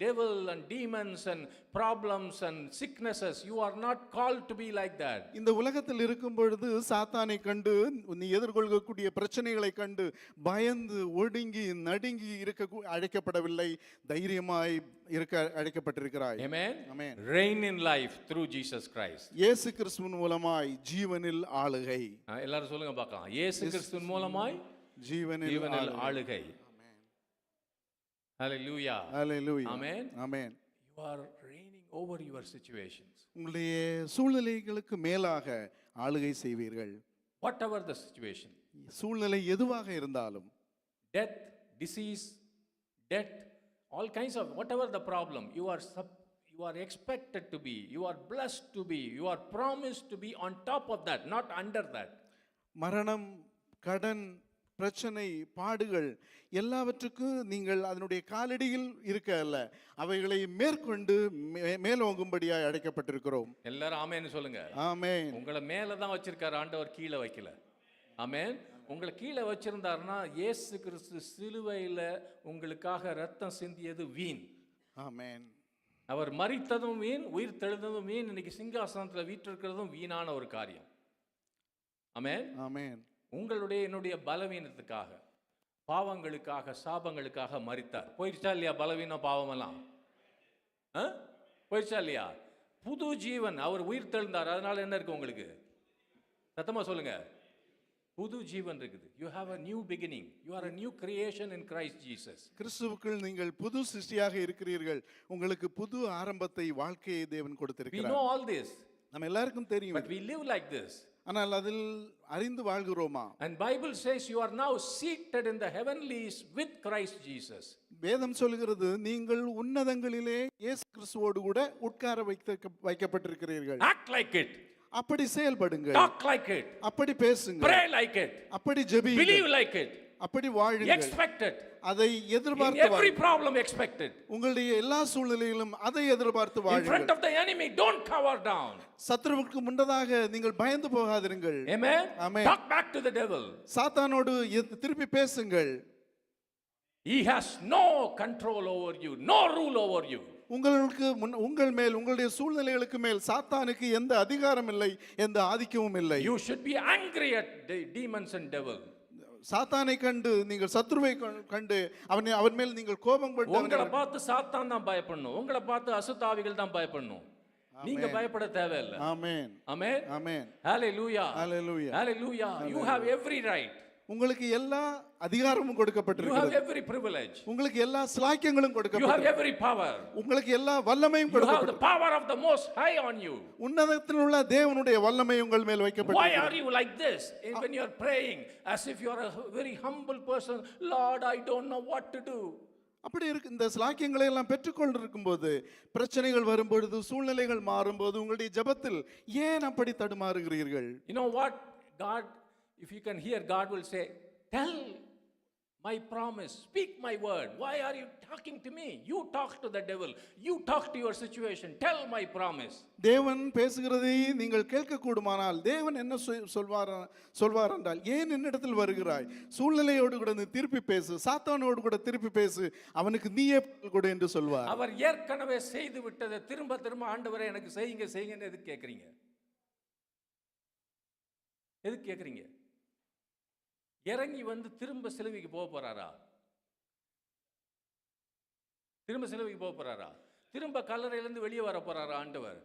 devil and demons and problems and sicknesses. You are not called to be like that. இந்த உலகத்தில் இருக்கும் பொழுது சாத்தானை கண்டு நீ எதிர்கொள்ளக்கூடிய பிரச்சனைகளை கண்டு பயந்து ஒடுங்கி நடுங்கி இருக்க அழைக்கப்படவில்லை, தைரியமாய் இருக்க அழைக்கப்பட்டிருக்கிறாய். Amen. Amen. Reign in life through Jesus Christ. இயேசு கிறிஸ்துவின் மூலமாய் ஜீவனில் ஆளுகை. எல்லாரும் சொல்லுங்க பார்க்கலாம். இயேசு கிறிஸ்துவின் மூலமாய் ஜீவனில் ஆளுகை. Hallelujah. Hallelujah. Amen. Amen. You are reigning over your situations. உங்களுடைய சூழ்நிலைகளுக்கு மேலாக ஆளுகை செய்வீர்கள். Whatever the situation. சூழ்நிலை எதுவாக இருந்தாலும், Death, disease, debt, all kinds of whatever the problem, you are expected to be, you are blessed to be, you are promised to be on top of that, not under that. மரணம், கடன், பிரச்சனை, பாடுகள் எல்லாவற்றுக்கும் நீங்கள் அதனுடைய காலடியில் இருக்க அல்ல, அவைகளை மேற்கொண்டு மேலோங்கும்படியாய் அழைக்கப்பட்டிருக்கிறோம். எல்லாரும் ஆமென்னு சொல்லுங்க. ஆமென். உங்களை மேல தான் வச்சிருக்காரு ஆண்டவர், கீழே வைக்கல. ஆமென். உங்களை கீழே வச்சிருந்தாருன்னா இயேசு கிறிஸ்து சிலுவையில உங்களுக்காக ரத்தம் சிந்தியது வீண். ஆமென். அவர் மரித்ததும் வீண், உயிர் தெழுந்ததும் வீண், இன்னைக்கு சிங்காசனத்தில் வீற்றிருக்கிறதும் வீணான ஒரு காரியம். ஆமென். ஆமென். உங்களுடைய என்னுடைய பலவீனத்துக்காக, பாவங்களுக்காக, சாபங்களுக்காக மரித்தார். போயிடுச்சா இல்லையா பலவீனம், பாவமெல்லாம் போயிடுச்சா இல்லையா? புது ஜீவன், அவர் உயிர் தெழுந்தார். அதனால என்ன இருக்கு உங்களுக்கு? சத்தமா சொல்லுங்க. புது ஜீவன் இருக்குது. You have a new beginning. You are a new creation in Christ Jesus. கிறிஸ்துவுக்குள் நீங்கள் புது சிருஷ்டியாக இருக்கிறீர்கள். உங்களுக்கு புது ஆரம்பத்தை, வாழ்க்கையை தேவன் We கொடுத்திருக்கிறார். know all this. நம்ம எல்லாருக்கும் தெரியும். But we live like this. ஆனால் அதில் அறிந்து வாழ்கிறோமா? And Bible says you are now seated in the heavenlies with Christ Jesus. வேதம் சொல்கிறது நீங்கள் உன்னதங்களிலே இயேசு கிறிஸ்துவோடு கூட உட்கார வைக்கப்பட்டிருக்கிறீர்கள். Act like it. அப்படி செயல்படுங்கள். Talk like it. அப்படி பேசுங்கள். Pray like it. அப்படி ஜெபியுங்கள். Believe like it. அப்படி வாழுங்கள். Expect it. அதை In எதிர்பார்த்து every வாழுங்கள். problem expect it. உங்களுடைய எல்லா சூழ்நிலையிலும் அதை எதிர்பார்த்து In front வாழுங்கள். of the enemy don't cower down. சத்துருவுக்கு முன்னதாக நீங்கள் பயந்து போகாதிருங்கள். Amen. Amen. Talk back to the devil. சாத்தானோடு திருப்பி பேசுங்கள். He has no control over you, no rule over you. உங்களுக்கு உங்கள் மேல், உங்களுடைய சூழ்நிலைகளுக்கு மேல் சாத்தானுக்கு எந்த அதிகாரம் இல்லை, எந்த ஆதிக்கமும் இல்லை. You should be angry at the demons and devil. சாத்தானை கண்டு, நீங்கள் சத்ருவை கண்டு அவன் மேல் நீங்கள் கோபம் கொண்டு, உங்களை பார்த்து சாத்தான் தான் பயப்படணும், உங்களை பார்த்து அசுத்தாவிகள் தான் பயப்படணும். நீங்க பயப்பட தேவையில்லை. ஆமென். ஆமென். ஆமென். ஹalleluya. Hallelujah. Hallelujah. You have every right. உங்களுக்கு எல்லா அதிகாரமும் You have கொடுக்கப்பட்டிருக்கிறது. every privilege. உங்களுக்கு எல்லா ஸ்லாக்கியங்களும் You have கொடுக்கப்பட்டிருக்கிறது. every power. உங்களுக்கு எல்லா வல்லமையும் You have the கொடுக்கப்பட்டிருக்கிறது. power of the Most High on you. உன்னதத்தில் உள்ள தேவனுடைய வல்லமை உங்கள் மேல் Why வைக்கப்பட்டிருக்கிறது. are you like this when you are praying as if you are a very humble person? Lord, I don't know what to do. அப்படி இருக்கு. இந்த ஸ்லாக்கியங்களை எல்லாம் பெற்றுக்கொண்டிருக்கும் போது, பிரச்சனைகள் வரும்பொழுது, சூழ்நிலைகள் மாறும்போது, உங்களுடைய ஜெபத்தில் ஏன் அப்படி தடுமாறுகிறீர்கள்? You know what? God, if you can hear, God will say, tell my promise, speak my word. Why are you talking to me? You talk to the devil. You talk to your situation. Tell my promise. தேவன் பேசுகிறதை நீங்கள் கேட்க கூடுமானால் தேவன் என்ன சொல்வார் என்றால், ஏன் என்னிடத்தில் வருகிறாய்? சூழ்நிலையோடு கூட நீ திருப்பி பேசு, சாத்தானோடு கூட திருப்பி பேசு, அவனுக்கு நீயே பதில் கொடு என்று சொல்வார். அவர் ஏற்கனவே செய்து விட்டதை திரும்ப திரும்ப ஆண்டவரே எனக்கு செய்யுங்க செய்யுங்கன்னு எதுக்கு கேட்குறீங்க? எதுக்கு கேட்குறீங்க? இறங்கி வந்து திரும்ப சிலுவைக்கு போக போறாரா? திரும்ப சிலுவைக்கு போக போறாரா? திரும்ப கல்லறையிலிருந்து வெளியே வர போறாரா ஆண்டவர்?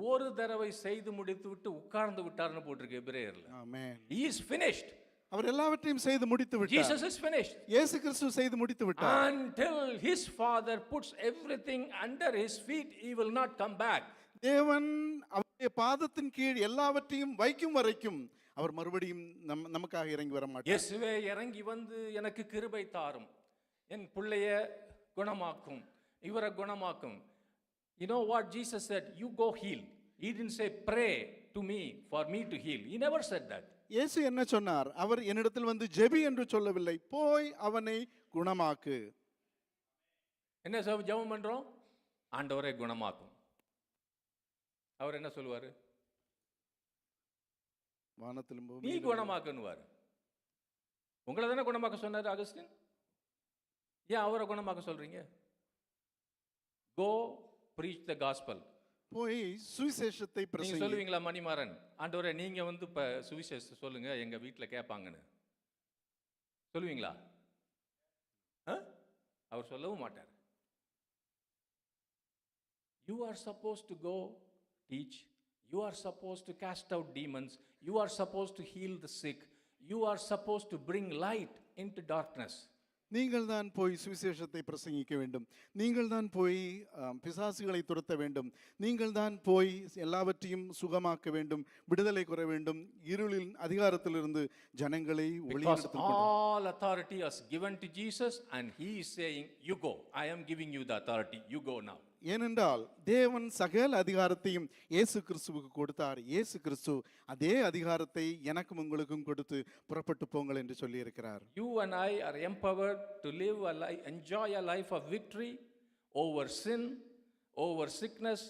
ஒரு தடவை செய்து முடித்து விட்டு உட்கார்ந்து விட்டார்னு போட்டிருக்கு எபிரேயர்ல. ஆமென். He is finished. அவர் எல்லாவற்றையும் செய்து முடித்து விட்டார். Jesus is finished. இயேசு கிறிஸ்து செய்து முடித்து விட்டார். Until his Father puts everything under his feet, he will not come back. தேவன் அவருடைய பாதத்தின் கீழ் எல்லாவற்றையும் வைக்கும் வரைக்கும் அவர் மறுபடியும் நமக்காக இறங்கி வர மாட்டார். இயேசுவே இறங்கி வந்து எனக்கு கிருபை தாரும், என் பிள்ளைய குணமாக்கும், இவரை குணமாக்கும். You know what Jesus said? You go heal. He didn't say pray to me for me to heal. He never said that. இயேசு என்ன சொன்னார்? அவர் என்னிடத்தில் வந்து ஜெபி என்று சொல்லவில்லை, போய் அவனை குணமாக்கு. என்ன ஜெபம் பண்றோம்? ஆண்டவரை குணமாக்கும். அவர் என்ன சொல்லுவாரு? வானத்திலும் நீ பூமியிலும் குணமாக்குன்னுவார். உங்களை தானே குணமாக்க சொன்னார் அகஸ்டின். ஏன் அவரை குணமாக்க சொல்றீங்க? கோ பிரீச் த காஸ்பல். போய் சுவிசேஷத்தை நீங்க பிரசங்கி. சொல்லுவீங்களா மணிமாறன், ஆண்டவரே நீங்க வந்து இப்ப சுவிசேஷத்தை சொல்லுங்க, எங்க வீட்டுல கேட்பாங்கன்னு சொல்லுவீங்களா? அவர் சொல்லவும் மாட்டார். You are supposed to go teach. You are supposed to cast out demons. You are supposed to heal the sick. You are supposed to bring light into darkness. நீங்கள் தான் போய் சுவிசேஷத்தை பிரசங்கிக்க வேண்டும். நீங்கள் தான் போய் பிசாசுகளை துரத்த வேண்டும். நீங்கள் தான் போய் எல்லாவற்றையும் சுகமாக்க வேண்டும், விடுதலை கூற வேண்டும், இருளின் அதிகாரத்திலிருந்து ஜனங்களை Because ஒளியிடத்தில் all authority is given to Jesus and he is saying, you go. I am giving you the authority. You go now. ஏனென்றால் தேவன் சகல அதிகாரத்தையும் இயேசு கிறிஸ்துவுக்கு கொடுத்தார். இயேசு கிறிஸ்து அதே அதிகாரத்தை எனக்கும் உங்களுக்கும் கொடுத்து புறப்பட்டு போங்கள் என்று சொல்லி இருக்கிறார். You and I are empowered to live a life, enjoy a life of victory over sin, over sickness,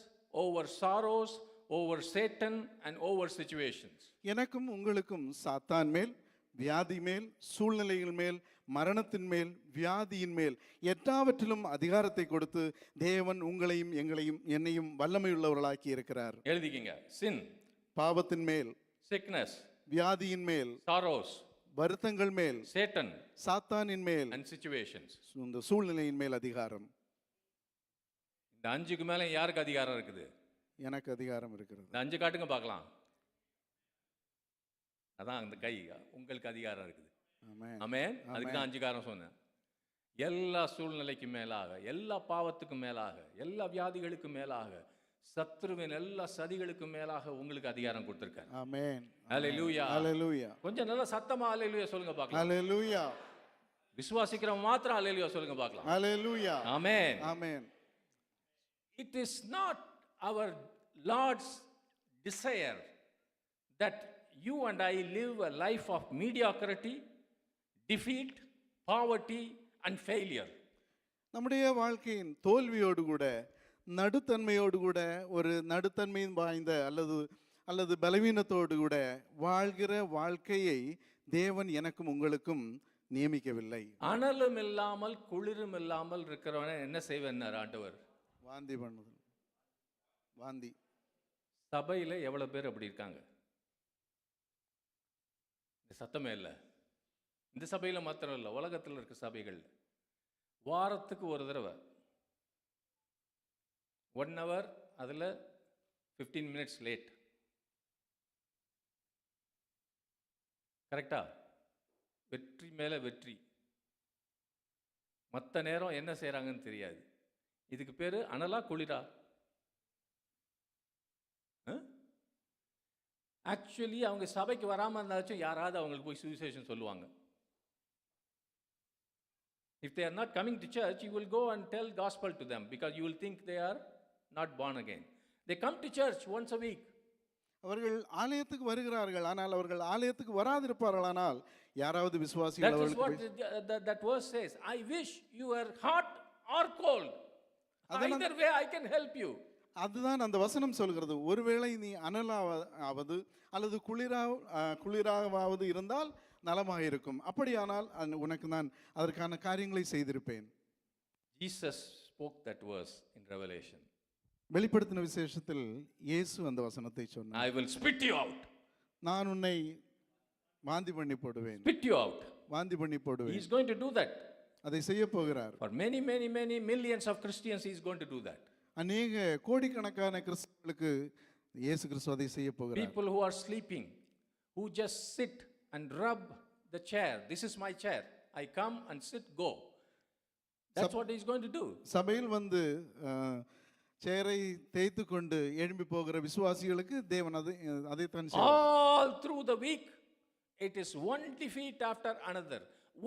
over sorrows, over Satan and over situations. எனக்கும் உங்களுக்கும் சாத்தான் மேல், வியாதி மேல், சூழ்நிலைகள் மேல், மரணத்தின் மேல், வியாதியின் மேல் எல்லாவற்றிலும் அதிகாரத்தை கொடுத்து தேவன் உங்களையும் எங்களையும் என்னையும் வல்லமையுள்ளவர்களாக்கி இருக்கிறார். எழுதிக்கங்க. sin, பாவத்தின் மேல், sickness, வியாதியின் மேல், sorrows, வருத்தங்கள் மேல், Satan சாத்தானின் மேல், and situations. இந்த சூழ்நிலையின் மேல் அதிகாரம். இந்த 5க்கு மேல யாருக்கு அதிகாரம் இருக்குது? எனக்கு அதிகாரம் இருக்கிறது. இந்த 5 காட்டுங்க பார்க்கலாம். அதான் அந்த கை, உங்களுக்கு அதிகாரம் இருக்குது. ஆமென். ஆமென். அதுக்கு தான் 5 காரணம் சொன்னேன். எல்லா சூழ்நிலைக்கு மேலாக, எல்லா பாவத்துக்கும் மேலாக, எல்லா வியாதிகளுக்கு மேலாக, சத்ருவின் எல்லா சதிகளுக்கு மேலாக உங்களுக்கு அதிகாரம் கொடுத்திருக்காரு. ஆமென். ஹalleluya. ஹalleluya. கொஞ்சம் நல்லா சத்தமா ஹalleluya சொல்லுங்க பார்க்கலாம். ஹalleluya. விசுவாசிக்கிறவங்க மாத்திரம் ஹalleluya சொல்லுங்க பார்க்கலாம். ஹalleluya. ஆமென். ஆமென். It is not our Lord's desire that you and I live a life of mediocrity, defeat, poverty and failure. நம்முடைய வாழ்க்கையின் தோல்வியோடு கூட, நடுத்தன்மையோடு கூட, ஒரு நடுத்தன்மையின் வாய்ந்த அல்லது பலவீனத்தோடு கூட வாழ்கிற வாழ்க்கையை தேவன் எனக்கும் உங்களுக்கும் நியமிக்கவில்லை. அனலும் இல்லாமல் குளிரும் இல்லாமல் இருக்கிறவன என்ன செய்வேன்னார் ஆண்டவர்? வாந்தி பண்ணுதல். வாந்தி. சபையில் எவ்வளோ பேர் அப்படி இருக்காங்க? இந்த சத்தமே இல்லை. இந்த சபையில் மாத்திரம் இல்லை, உலகத்தில் இருக்க சபைகள் வாரத்துக்கு ஒரு தடவை 1 hour, அதில் 15 minutes லேட். கரெக்டா? வெற்றி மேலே வெற்றி. மற்ற நேரம் என்ன செய்கிறாங்கன்னு தெரியாது. இதுக்கு பேர் அனலா குளிரா? ஆக்சுவலி அவங்க சபைக்கு வராமல் இருந்தாச்சும் யாராவது அவங்களுக்கு போய் சுவிசேஷம் சொல்லுவாங்க. If they are not coming to church, you will go and tell gospel to them because you will think they are not born again. They come to church once a week. அவர்கள் ஆலயத்துக்கு வருகிறார்கள், ஆனால் அவர்கள் ஆலயத்துக்கு வராதிருப்பார்களானால் யாராவது விசுவாசிகள் That is what that verse says. I wish you were hot or cold. Either way I can help you. அதுதான் அந்த வசனம் சொல்கிறது. ஒருவேளை நீ அனலாவது அல்லது குளிராவது இருந்தால் நலமாக இருக்கும். அப்படியானால் உனக்கு நான் அதற்கான காரியங்களை செய்திருப்பேன். Jesus spoke that verse in Revelation. வெளிப்படுத்தின விசேஷத்தில் இயேசு அந்த வசனத்தை சொன்னார். I will spit you out. நான் உன்னை வாந்தி பண்ணி போடுவேன். Spit you out. வாந்தி பண்ணி போடுவேன். He is going to do that. அதை செய்ய போகிறார். For many millions of Christians he is going to do that. அநேக கோடிக்கணக்கான கிறிஸ்தவர்களுக்கு இயேசு கிறிஸ்து அதை செய்ய போகிறார். People who are sleeping, who just sit and rub the chair. This is my chair. I come and sit, go. That's what he is going to do. சபையில் வந்து சேரை தேய்த்து கொண்டு எழும்பி போகிற விசுவாசிகளுக்கு தேவன் அதைத்தான் செய்வார். All through the week it is one defeat after another,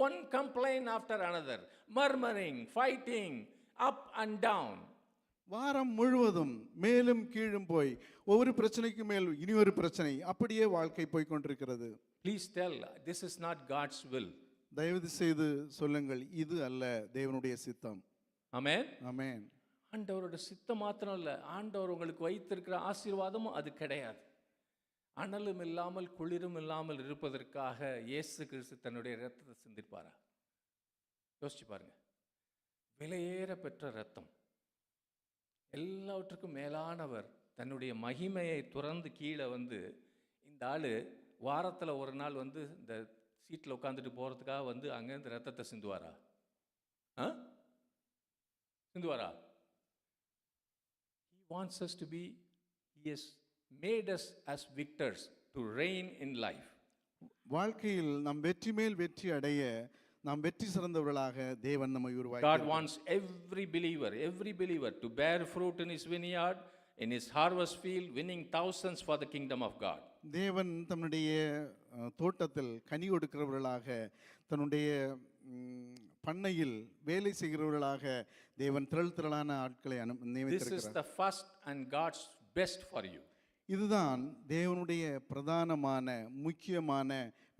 one complaint after another, murmuring, fighting, up and down. வாரம் முழுவதும் மேலும் கீழும் போய் ஒவ்வொரு பிரச்சனைக்கு மேல் இனி ஒரு பிரச்சனை, அப்படியே வாழ்க்கை போய் கொண்டிருக்கிறது. Please tell, this is not God's will. தயவு செய்து சொல்லுங்கள், இது அல்ல தேவனுடைய சித்தம். ஆமென். ஆமென். ஆண்டவரோட சித்தம் மாத்திரம் இல்லை, ஆண்டவர் உங்களுக்கு வைத்திருக்கிற ஆசீர்வாதமும் அது கிடையாது. அனலும் இல்லாமல் குளிரும் இல்லாமல் இருப்பதற்காக இயேசு கிறிஸ்து தன்னுடைய இரத்தத்தை சிந்திப்பாரா? யோசிச்சு பாருங்க. விலையேற பெற்ற இரத்தம், எல்லாவற்றுக்கும் மேலானவர் தன்னுடைய மகிமையை துறந்து கீழே வந்து, இந்த ஆள் வாரத்தில் ஒரு நாள் வந்து இந்த சீட்டில் உட்காந்துட்டு போகிறதுக்காக வந்து அங்கேருந்து ரத்தத்தை Chhindwara? Chhindwara? He wants us to be, he has made us as victors to reign in life. வாழ்க்கையில் நாம் வெற்றி மேல் வெற்றி அடைய, நாம் வெற்றி சிறந்தவர்களாக தேவன் நம்மை God உருவாக்கி wants every believer to bear fruit in his vineyard, in his harvest field, winning thousands for the kingdom of God. தேவன் தன்னுடைய தோட்டத்தில் கனி கொடுக்கிறவர்களாக, தன்னுடைய பண்ணையில் வேலை செய்கிறவர்களாக தேவன் திரளான ஆட்களை This is நியமித்திருக்கிறார். the first and God's best for you. இதுதான் தேவனுடைய பிரதானமான முக்கியமான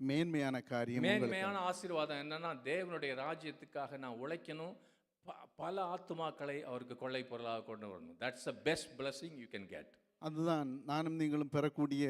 மேன்மையான காரியம். மேன்மையான ஆசீர்வாதம் என்னன்னா, தேவனுடைய ராஜ்யத்துக்காக நான் உழைக்கணும், பல ஆத்துமாக்களை அவருக்கு கொள்ளை பொருளாக கொண்டு வரணும். That's the best blessing you can get. அதுதான் நானும் நீங்களும் பெறக்கூடிய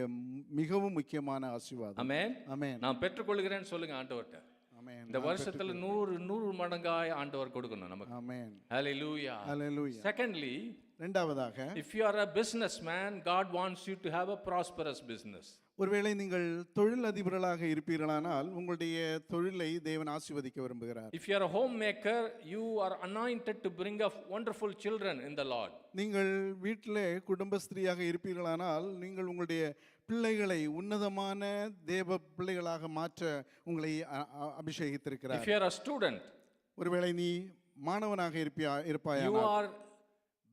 மிகவும் முக்கியமான ஆசீர்வாதம். ஆமென். ஆமென். நான் பெற்றுக்கொள்கிறேன்னு சொல்லுங்க ஆண்டவர்கிட்ட. ஆமென். இந்த வருஷத்துல 100 மடங்காய் ஆண்டவர் கொடுக்கணும் நமக்கு. ஆமென். Hallelujah. ஹல்லேலூயா. Secondly, இரண்டாவதாக, if you are a businessman, God wants you to have a prosperous business. ஒருவேளை நீங்கள் தொழில் அதிபர்களாக இருப்பீர்களானால் உங்களுடைய தொழிலை தேவன் ஆசீர்வதிக்க விரும்புகிறார். If you are a homemaker, you are anointed to bring up wonderful children in the Lord. நீங்கள் வீட்டிலே குடும்பஸ்திரியாக இருப்பீர்களானால் நீங்கள் உங்களுடைய பிள்ளைகளை உன்னதமான தேவ பிள்ளைகளாக மாற்ற உங்களை அபிஷேகித்திருக்கிறார். If you are a student, ஒருவேளை நீ மாணவனாக you இருப்பாயானால் are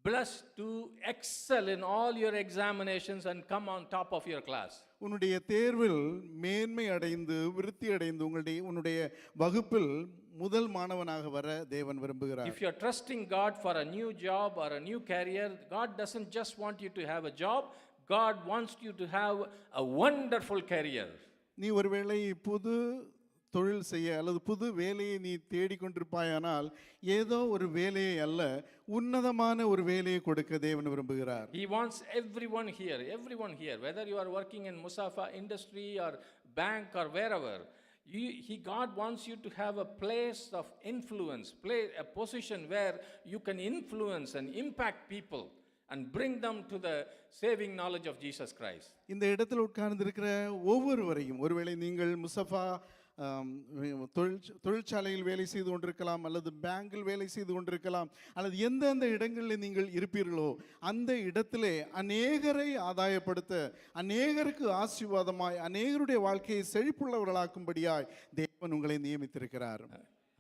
blessed to excel in all your examinations and come on top of your class. உன்னுடைய தேர்வில் மேன்மை அடைந்து விருத்தி அடைந்து உன்னுடைய வகுப்பில் முதல் மாணவனாக வர தேவன் விரும்புகிறார். If you are trusting God for a new job or a new career, God doesn't just want you to have a job, God wants you to have a wonderful career. நீ ஒருவேளை புது தொழில் செய்ய அல்லது புது வேலையை நீ தேடிக்கொண்டிருப்பாயானால் ஏதோ ஒரு வேலையை அல்ல, உன்னதமான ஒரு வேலையை கொடுக்க தேவன் விரும்புகிறார். He wants everyone here, whether you are working in Musafa industry or bank or wherever, God wants you to have a place of influence, a position where you can influence and impact people and bring them to the saving knowledge of Jesus Christ. இந்த இடத்தில் உட்கார்ந்திருக்கிற ஒவ்வொருவரையும், ஒருவேளை நீங்கள் முசஃபா தொழிற்சாலையில் வேலை செய்து கொண்டிருக்கலாம், அல்லது பேங்கில் வேலை செய்து கொண்டிருக்கலாம், அல்லது எந்தெந்த இடங்களில் நீங்கள் இருப்பீர்களோ அந்த இடத்திலே அநேகரை ஆதாயப்படுத்த, அநேகருக்கு ஆசீர்வாதமாய், அநேகருடைய வாழ்க்கையை செழிப்புள்ளவர்களாக்கும்படியாய் தேவன் உங்களை நியமித்திருக்கிறார்.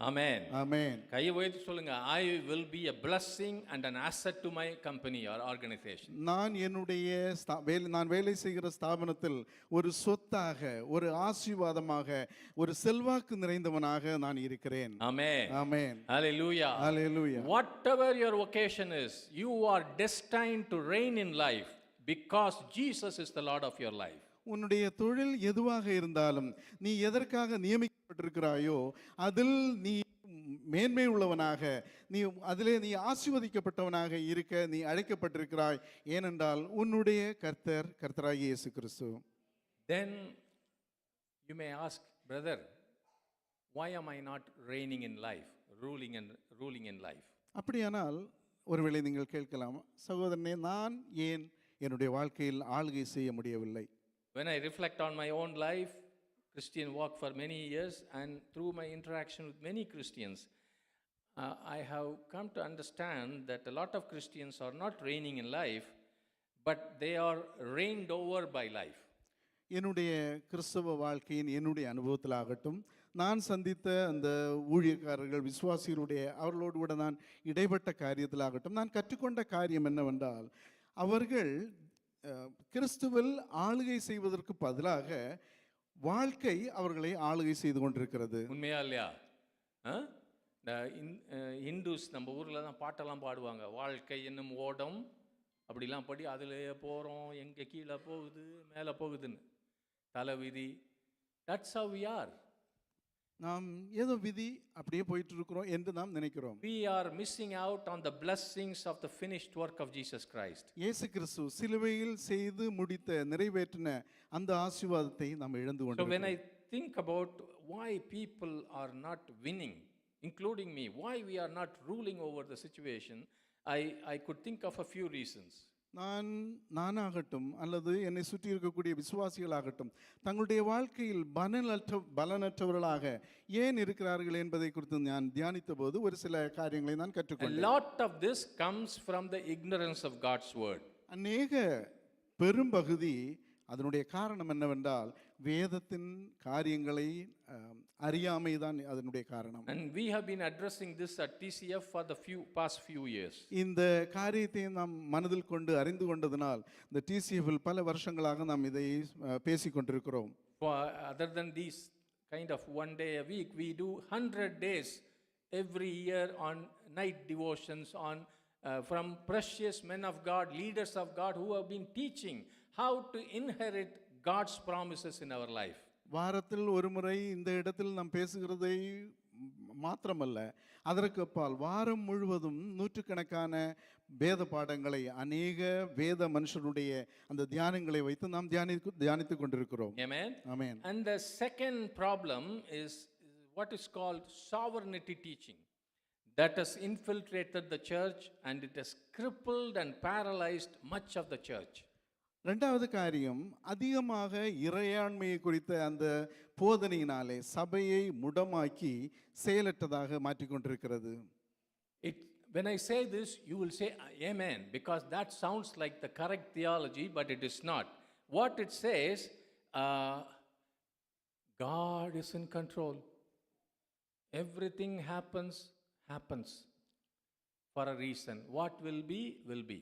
Amen. ஆமென். கையை உயர்த்தி சொல்லுங்க, I will be a blessing and an asset to my company or organization. நான் வேலை செய்கிற ஸ்தாபனத்தில் ஒரு சொத்தாக, ஒரு ஆசீர்வாதமாக, ஒரு செல்வாக்கு நிறைந்தவனாக நான் இருக்கிறேன். Amen. Amen. Hallelujah. Hallelujah. Whatever your vocation is, you are destined to reign in life because Jesus is the Lord of your life. உன்னுடைய தொழில் எதுவாக இருந்தாலும், நீ எதற்காக நியமிக்கப்பட்டிருக்கிறாயோ அதில் நீ மேன்மை உள்ளவனாக, அதிலே நீ ஆசீர்வதிக்கப்பட்டவனாக இருக்க நீ அழைக்கப்பட்டிருக்கிறாய். ஏனென்றால் உன்னுடைய கர்த்தராகிய இயேசு கிறிஸ்து. Then you may ask, brother, why am I not reigning in life, ruling in life? அப்படியானால் ஒருவேளை நீங்கள் கேட்கலாம், சகோதரனே, நான் ஏன் என்னுடைய வாழ்க்கையில் ஆளுகை செய்ய முடியவில்லை? When I reflect on my own life, Christian walk for many years, and through my interaction with many Christians, I have come to understand that a lot of Christians are not reigning in life, but they are reigned over by life. என்னுடைய கிறிஸ்தவ வாழ்க்கையின் என்னுடைய அனுபவத்திலாகட்டும், நான் சந்தித்த அந்த ஊழியக்காரர்கள், விசுவாசிகளுடைய அவர்களோடு கூட நான் இடைப்பட்ட காரியத்திலாகட்டும், நான் கற்றுக்கொண்ட காரியம் என்னவென்றால், அவர்கள் கிறிஸ்துவில் ஆளுகை செய்வதற்கு பதிலாக வாழ்க்கை அவர்களை ஆளுகை செய்து கொண்டிருக்கிறது. உண்மையா இல்லையா? இந்துஸ் நம்ம ஊரில் தான் பாட்டெல்லாம் பாடுவாங்க, வாழ்க்கை என்னும் ஓடம் அப்படிலாம் படி அதிலேயே போகிறோம், எங்கே கீழே போகுது மேலே போகுதுன்னு தலைவிதி. That's how we are. நாம் ஏதோ விதி அப்படியே போயிட்டு இருக்கிறோம் என்று நாம் நினைக்கிறோம். We are missing out on the blessings of the finished work of Jesus Christ. இயேசு கிறிஸ்து சிலுவையில் செய்து முடித்த நிறைவேற்றின அந்த ஆசீர்வாதத்தை நாம் இழந்து So when கொண்டிருக்கிறோம். I think about why people are not winning, including me, why we are not ruling over the situation, I could think of a few reasons. நானாகட்டும் அல்லது என்னை சுற்றி இருக்கக்கூடிய விசுவாசிகளாகட்டும் தங்களுடைய வாழ்க்கையில் பலனற்றவர்களாக ஏன் இருக்கிறார்கள் என்பதை குறித்து நான் தியானித்த போது ஒரு சில காரியங்களை நான் A கற்றுக்கொண்டேன். lot of this comes from the ignorance of God's word. அநேக பெரும்பகுதி அதனுடைய காரணம் என்னவென்றால் வேதத்தின் காரியங்களை அறியாமை தான் அதனுடைய காரணம். And we have been addressing this at TCF for the past few years. இந்த காரியத்தை நாம் மனதில் கொண்டு அறிந்து கொண்டதனால் இந்த டிசிஎஃப்ல் பல வருஷங்களாக நாம் இதை பேசிக் கொண்டிருக்கிறோம். Other than these kind of one day a week, we do 100 days every year on night devotions on from precious men of God, leaders of God who have been teaching how to inherit God's promises in our life. வாரத்தில் ஒரு முறை இந்த இடத்தில் நாம் பேசுகிறதை மாத்திரமல்ல அதற்கு அப்பால் வாரம் முழுவதும் நூற்றுக்கணக்கான வேத பாடங்களை அநேக வேத மனுஷனுடைய அந்த தியானங்களை வைத்து நாம் தியானித்துக் கொண்டிருக்கிறோம். Amen. Amen. And the second problem is what is called sovereignty teaching that has infiltrated the church and it has crippled and paralyzed much of the church. ரெண்டாவது காரியம் அதிகமாக இறையாண்மையை குறித்த அந்த போதனையினாலே சபையை முடமாக்கி செயலற்றதாக மாற்றிக்கொண்டிருக்கிறது. When I say this, you will say amen, because that sounds like the correct theology, but it is not. What it says, God is in control. Everything happens for a reason. What will be, will be.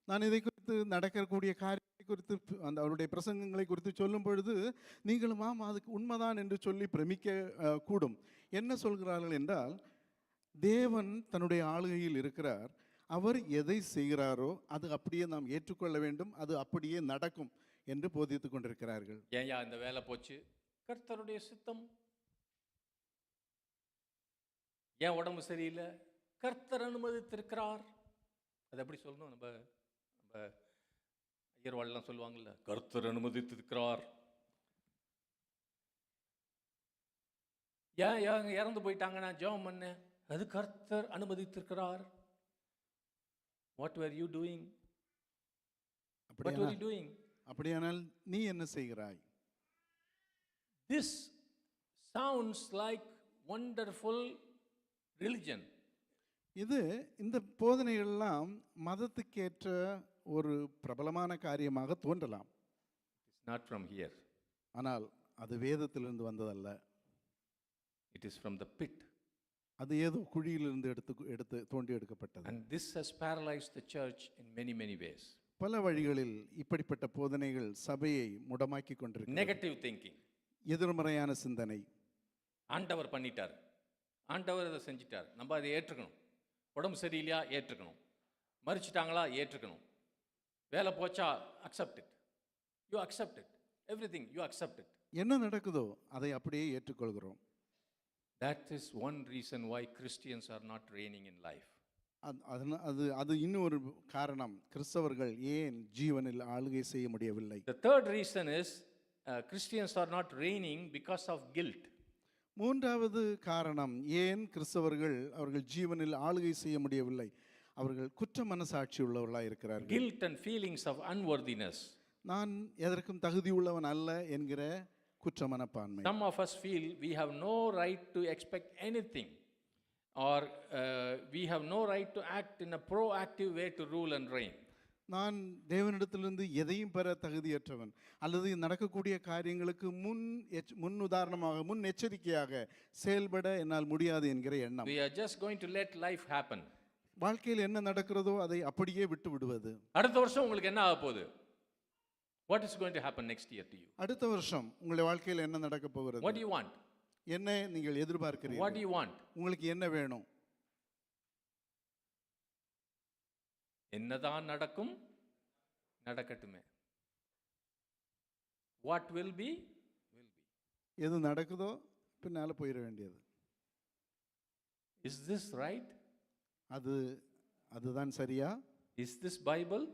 நான் இதை குறித்து நடக்கக்கூடிய காரியத்தை குறித்து அந்த அவருடைய பிரசங்கங்களை குறித்து சொல்லும் பொழுது நீங்களும் ஆமாம் அதுக்கு உண்மைதான் என்று சொல்லி பிரமிக்க கூடும். என்ன சொல்கிறார்கள் என்றால் தேவன் தன்னுடைய ஆளுகையில் இருக்கிறார். அவர் எதை செய்கிறாரோ அது அப்படியே நாம் ஏற்றுக்கொள்ள வேண்டும், அது அப்படியே நடக்கும் என்று போதித்துக் கொண்டிருக்கிறார்கள். ஏன்யா இந்த வேலை போச்சு? கர்த்தருடைய சித்தம். ஏன் உடம்பு சரியில்லை? கர்த்தர் அனுமதித்திருக்கிறார். அது எப்படி சொல்லணும்? நம்ம ஐயர்வாள்லாம் சொல்லுவாங்கல்ல, கர்த்தர் அனுமதித்திருக்கிறார். ஏன் இறந்து போயிட்டாங்க, நான் ஜெபம் பண்ணேன், அது கர்த்தர் அனுமதித்திருக்கிறார். What were you doing? What were you doing? அப்படியானால் நீ என்ன செய்கிறாய்? This sounds like wonderful religion. இது இந்த போதனைகள்லாம் மதத்துக்கேற்ற ஒரு பிரபலமான காரியமாக தோன்றலாம். It's not from here. ஆனால் அது வேதத்திலிருந்து வந்ததல்ல. It is from the pit. அது ஏதோ குழியிலிருந்து எடுத்து தோண்டி எடுக்கப்பட்டது. And this has paralyzed the church in many ways. பல வழிகளில் இப்படிப்பட்ட போதனைகள் சபையை முடமாக்கி கொண்டிருக்கிறது. Negative thinking. எதிர்மறையான சிந்தனை. ஆண்டவர் பண்ணிட்டார், ஆண்டவர் அதை செஞ்சிட்டார், நம்ம அதை ஏற்றுக்கணும். உடம்பு சரியில்லையா? ஏற்றுக்கணும். மறிச்சிட்டாங்களா? ஏற்றுக்கணும். வேலை போச்சா? Accept it. You accept it. Everything you accept it. என்ன நடக்குதோ அதை அப்படியே ஏற்றுக்கொள்கிறோம். That is one reason why Christians are not reigning in life. அது இன்னொரு காரணம், கிறிஸ்தவர்கள் ஏன் ஜீவனில் ஆளுகை செய்ய முடியவில்லை. The third reason is Christians are not reigning because of guilt. மூன்றாவது காரணம் ஏன் கிறிஸ்தவர்கள் அவர்கள் ஜீவனில் ஆளுகை செய்ய முடியவில்லை, அவர்கள் குற்ற மனசாட்சி உள்ளவர்களாக இருக்கிறார்கள். Guilt and feelings of unworthiness. நான் எதற்கும் தகுதி உள்ளவன் அல்ல என்கிற குற்ற மனப்பான்மை. Some of us feel we have no right to expect anything, or we have no right to act in a proactive way to rule and reign. நான் தேவனிடத்திலிருந்து எதையும் பெற தகுதியற்றவன், அல்லது நடக்கக்கூடிய காரியங்களுக்கு முன் உதாரணமாக முன் எச்சரிக்கையாக செயல்பட என்னால் முடியாது என்கிற எண்ணம். We are just going to let life happen. வாழ்க்கையில் என்ன நடக்கிறதோ அதை அப்படியே விட்டு விடுவது. அடுத்த வருஷம் உங்களுக்கு என்ன ஆக போகுது? What is going to happen next year to you? அடுத்த வருஷம் உங்களுடைய வாழ்க்கையில் என்ன நடக்க போகிறது? What do you want? என்ன நீங்கள் எதிர்பார்க்கிறீர்கள்? What do you want? உங்களுக்கு என்ன வேணும்? என்னதான் நடக்கும்? நடக்கட்டுமே. What will be, will be. எது நடக்குதோ பின்னால போயிட வேண்டியது. Is this right? அதுதான் சரியா? Is this Bible?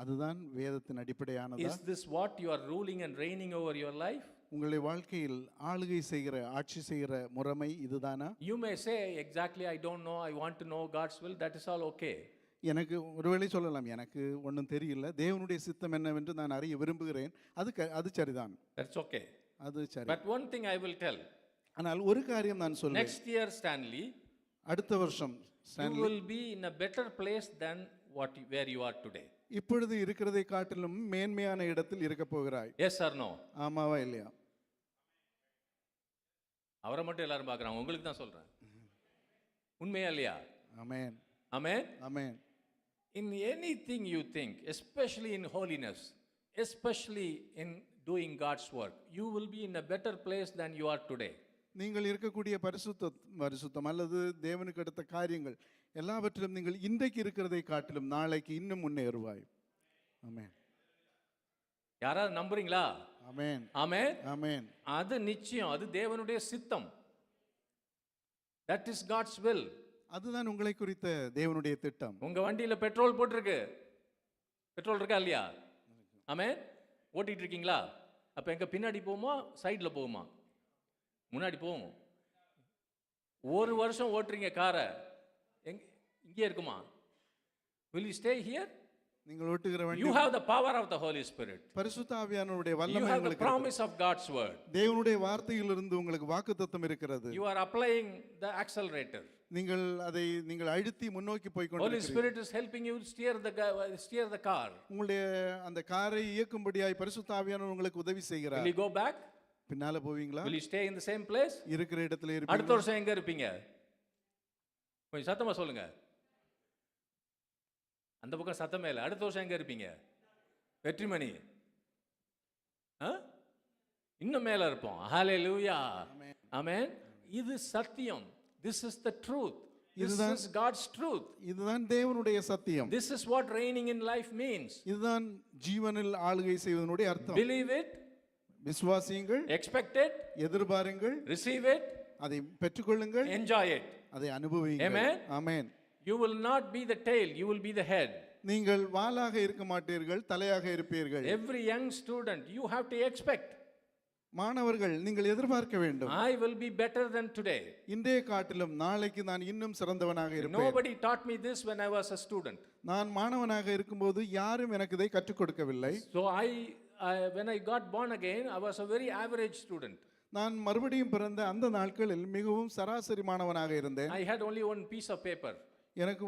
அதுதான் வேதத்தின் அடிப்படையானதா? Is this what you are ruling and reigning over your life? உங்களுடைய வாழ்க்கையில் ஆளுகை செய்கிற ஆட்சி செய்கிற முறைமை இதுதானா? You may say, exactly, I don't know, I want to know God's will. That is all okay. எனக்கு ஒருவேளை சொல்லலாம், எனக்கு ஒன்றும் தெரியல, தேவனுடைய சித்தம் என்னவென்று நான் அறிய விரும்புகிறேன். அது சரிதான். That's okay. அது சரி. But one thing I will tell. ஆனால் ஒரு காரியம் நான் சொல்வேன். Next year, Stanley, அடுத்த வருஷம் you will be in a better place than where you are today. இப்பொழுது இருக்கிறதை காட்டிலும் மேன்மையான இடத்தில் இருக்க போகிறாய். Yes or no? ஆமாவா இல்லையா? அவரை மட்டும் எல்லாரும் பார்க்குறாங்க, உங்களுக்கு தான் சொல்றேன். உண்மையா இல்லையா? ஆமென். Amen. Amen. In anything you think, especially in holiness, especially in doing God's work, you will be in a better place than you are today. நீங்கள் இருக்கக்கூடிய பரிசுத்தம் அல்லது தேவனுக்கு அடுத்த காரியங்கள் எல்லாவற்றிலும் நீங்கள் இன்றைக்கு இருக்கிறதை காட்டிலும் நாளைக்கு இன்னும் முன்னேறுவாய். ஆமென். யாராவது நம்புறீங்களா? ஆமென். ஆமென். ஆமென். அது நிச்சயம், அது தேவனுடைய சித்தம். That is God's will. அதுதான் உங்களை குறித்த தேவனுடைய திட்டம். உங்க வண்டியில பெட்ரோல் போட்டிருக்கு, பெட்ரோல் இருக்கா இல்லையா? ஆமென். ஓட்டிட்டு இருக்கீங்களா? அப்ப எங்க பின்னாடி போகுமா, சைடுல போகுமா? முன்னாடி போகும். ஒரு வருஷம் ஓட்டுறீங்க காரை, இங்கே இருக்குமா? Will you stay here? நீங்கள் ஓட்டுகிற வண்டி, You have the power of the Holy Spirit. பரிசுத்த ஆவியானவருடைய You வல்லமை have the உங்களுக்கு promise of God's word. தேவனுடைய வார்த்தையிலிருந்து உங்களுக்கு வாக்குத்தத்தம் இருக்கிறது. You are applying the accelerator. நீங்கள் அழுத்தி முன்னோக்கி போய் Holy கொண்டிருக்கிறீர்கள். Spirit is helping you steer the car. உங்களுடைய அந்த காரை இயக்கும்படியாய் பரிசுத்த ஆவியானவர் உங்களுக்கு உதவி Will செய்கிறார். you go back? பின்னால போவீங்களா? Will you stay in the same place? இருக்கிற இடத்துல அடுத்த இருப்பீங்களா? வருஷம் எங்க இருப்பீங்க? கொஞ்சம் சத்தமா சொல்லுங்க. அந்த பக்கம் சத்தமே இல்லை. அடுத்த வருஷம் எங்க இருப்பீங்க? வெற்றிமணி இன்னும் மேல இருப்போம். ஹalleluya. ஆமென். இது சத்தியம். This is the truth. This is God's truth. இதுதான் தேவனுடைய சத்தியம். This is what reigning in life means. இதுதான் ஜீவனில் ஆளுகை செய்வதனுடைய அர்த்தம். Believe it, விசுவாசியுங்கள், expect it, எதிர்பாருங்கள், receive it, அதை பெற்றுக்கொள்ளுங்கள், enjoy it. அதை அனுபவியுங்கள். Amen. Amen. You will not be the tail, you will be the head. நீங்கள் வாலாக இருக்க மாட்டீர்கள், தலையாக இருப்பீர்கள். Every young student, you have to expect, மாணவர்கள் நீங்கள் எதிர்பார்க்க வேண்டும், I will be better than today. இன்றைய காட்டிலும் நாளைக்கு நான் இன்னும் சிறந்தவனாக இருப்பேன். Nobody taught me this when I was a student. நான் மாணவனாக இருக்கும்போது யாரும் எனக்கு இதை கற்றுக் கொடுக்கவில்லை. So when I got born again, I was a very average student. நான் மறுபடியும் பிறந்த அந்த நாட்களில் மிகவும் சராசரி மாணவனாக இருந்தேன். I had only one piece of paper. எனக்கு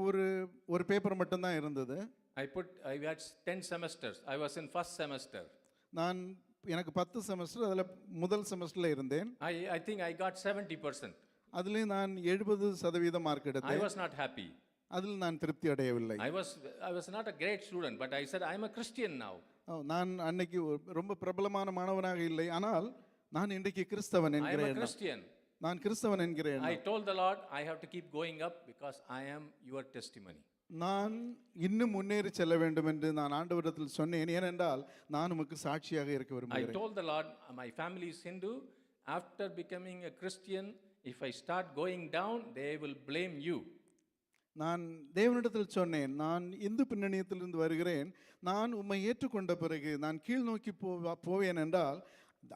ஒரு பேப்பர் மட்டும்தான் இருந்தது. I had 10 semesters. I was in first semester. எனக்கு 10 செமஸ்டர், அதில் முதல் செமஸ்டரில் இருந்தேன். I think I got 70%. அதில் நான் 70% மார்க் எடுத்தேன். I was not happy. அதில் நான் திருப்தி அடையவில்லை. I was not a great student, but I said I am a Christian now. நான் அன்னைக்கு ரொம்ப பிரபலமான மாணவனாக இல்லை, ஆனால் நான் இன்றைக்கு கிறிஸ்தவன் I am a என்கிறேன். Christian. நான் கிறிஸ்தவன் என்கிறேன். I told the Lord I have to keep going up because I am your testimony. நான் இன்னும் முன்னேறி செல்ல வேண்டும் என்று நான் ஆண்டவரிடத்தில் சொன்னேன். ஏனென்றால் நான் உமக்கு சாட்சியாக இருக்க I விரும்புகிறேன். told the Lord, my family is Hindu. After becoming a Christian, if I start going down, they will blame you. நான் தேவனிடத்தில் சொன்னேன், நான் இந்து பின்னணியத்திலிருந்து வருகிறேன், நான் உம்மை ஏற்றுக்கொண்ட பிறகு நான் கீழ் நோக்கி போவேன் என்றால்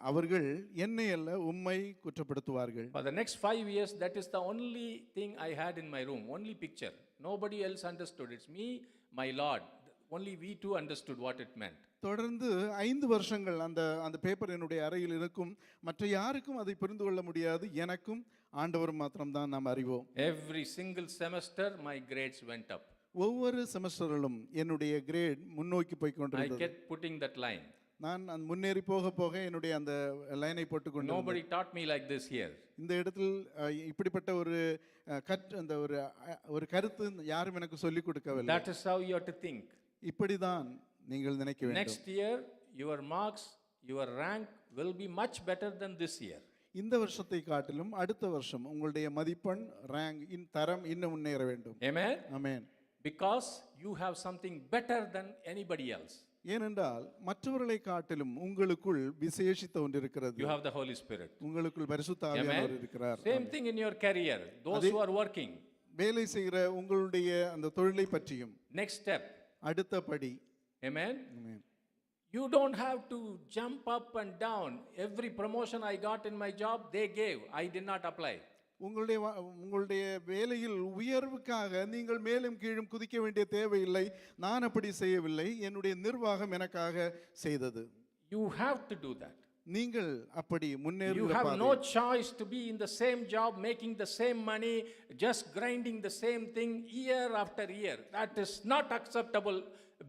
அவர்கள் என்னை அல்ல உம்மை குற்றப்படுத்துவார்கள். For the next 5 years, that is the only thing I had in my room, only picture. Nobody else understood. It's me, my Lord. Only we two understood what it meant. தொடர்ந்து 5 வருஷங்கள் அந்த பேப்பர் என்னுடைய அறையில் இருக்கும். மற்ற யாருக்கும் அதை புரிந்து கொள்ள முடியாது, எனக்கும் ஆண்டவர் மாத்திரம்தான் நாம் அறிவோம். Every single semester my grades went up. ஒவ்வொரு செமஸ்டரிலும் என்னுடைய கிரேட் முன்னோக்கி போய் I கொண்டிருந்தது. kept putting that line. நான் முன்னேறி போக என்னுடைய அந்த லைனை போட்டுக்கொண்டு Nobody taught me like this here. இந்த இடத்தில் இப்படிப்பட்ட அந்த ஒரு கருத்து யாரும் எனக்கு சொல்லிக் கொடுக்கவில்லை. That is how you have to think. இப்படிதான் நீங்கள் நினைக்க வேண்டும். Next year your marks, your rank will be much better than this year. இந்த வருஷத்தை காட்டிலும் அடுத்த வருஷம் உங்களுடைய மதிப்பெண், ரேங்க், தரம் இன்னும் முன்னேற வேண்டும். Amen. Amen. Because you have something better than anybody else. ஏனென்றால் மற்றவர்களை காட்டிலும் உங்களுக்குள் விசேஷித்த ஒன்று இருக்கிறது. You have the Holy Spirit. உங்களுக்குள் பரிசுத்த ஆவியானவர் இருக்கிறார். Same thing in your career. Those who are working. வேலை செய்கிற உங்களுடைய அந்த தொழிலை பற்றியும். Next step. அடுத்த படி. Amen. Amen. You don't have to jump up and down. Every promotion I got in my job, they gave. I did not apply. உங்களுடைய வேலையில் உயர்வுக்காக நீங்கள் மேலும் கீழும் குதிக்க வேண்டிய தேவையில்லை. நான் அப்படி செய்யவில்லை, என்னுடைய நிர்வாகம் எனக்காக செய்தது. You have to do that. நீங்கள் அப்படி முன்னேறுகிற You have no choice to be in the same job, making the same money, just grinding the same thing year after year. That is not acceptable,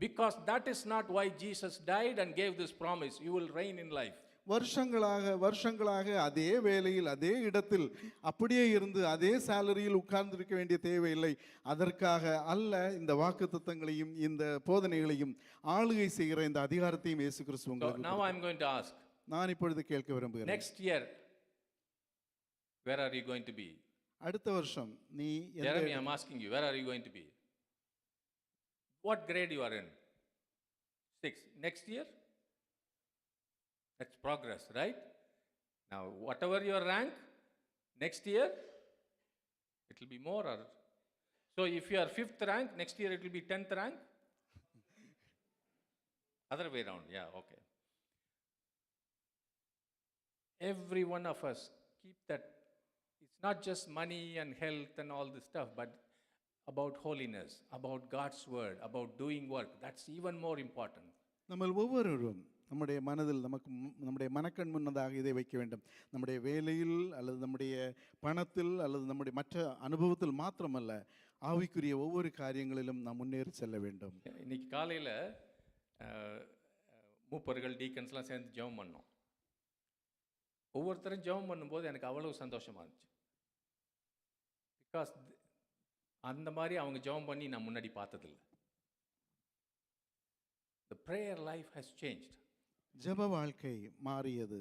because that is not why Jesus died and gave this promise. You will reign in life. வருஷங்களாக அதே வேலையில் அதே இடத்தில் அப்படியே இருந்து அதே சேலரியில் உட்கார்ந்திருக்க வேண்டிய தேவையில்லை. அதற்காக அல்ல இந்த வாக்குத்தத்தங்களையும் இந்த போதனைகளையும் ஆளுகை செய்கிற இந்த அதிகாரத்தையும் இயேசு கிறிஸ்து உங்களுக்கு. Now I am going to ask. நான் இப்பொழுது கேட்க விரும்புகிறேன். Next year, where are you going to be? அடுத்த வருஷம் நீ Jeremy, I am asking you, where are you going to be? What grade you are in? 6. Next year? That's progress, right? Now, whatever your rank, next year, it will be more. Or so if you are 5th rank, next year it will be 10th rank? Other way around, yeah, okay. Every one of us keep that. It's not just money and health and all this stuff, but about holiness, about God's word, about doing work. That's even more important. நம்ம ஒவ்வொருவரும் நம்முடைய மனதில் நம்முடைய மனக்கண் முன்னதாக இதை வைக்க வேண்டும். நம்முடைய வேலையில் அல்லது நம்முடைய பணத்தில் அல்லது நம்முடைய மற்ற அனுபவத்தில் மாத்திரமல்ல, ஆவிக்குரிய ஒவ்வொரு காரியங்களிலும் நாம் முன்னேறி செல்ல வேண்டும். இன்னைக்கு காலையில் மூப்பர்கள் டீக்கன்ஸ்லாம் சேர்ந்து ஜெபம் பண்ணோம். ஒவ்வொருத்தரும் ஜெபம் பண்ணும்போது எனக்கு அவ்வளவு சந்தோஷமாக இருந்துச்சு. பிகாஸ் அந்த மாதிரி அவங்க ஜெபம் பண்ணி நான் முன்னாடி பார்த்ததில்லை. The prayer life has changed. ஜெப வாழ்க்கை மாறியது.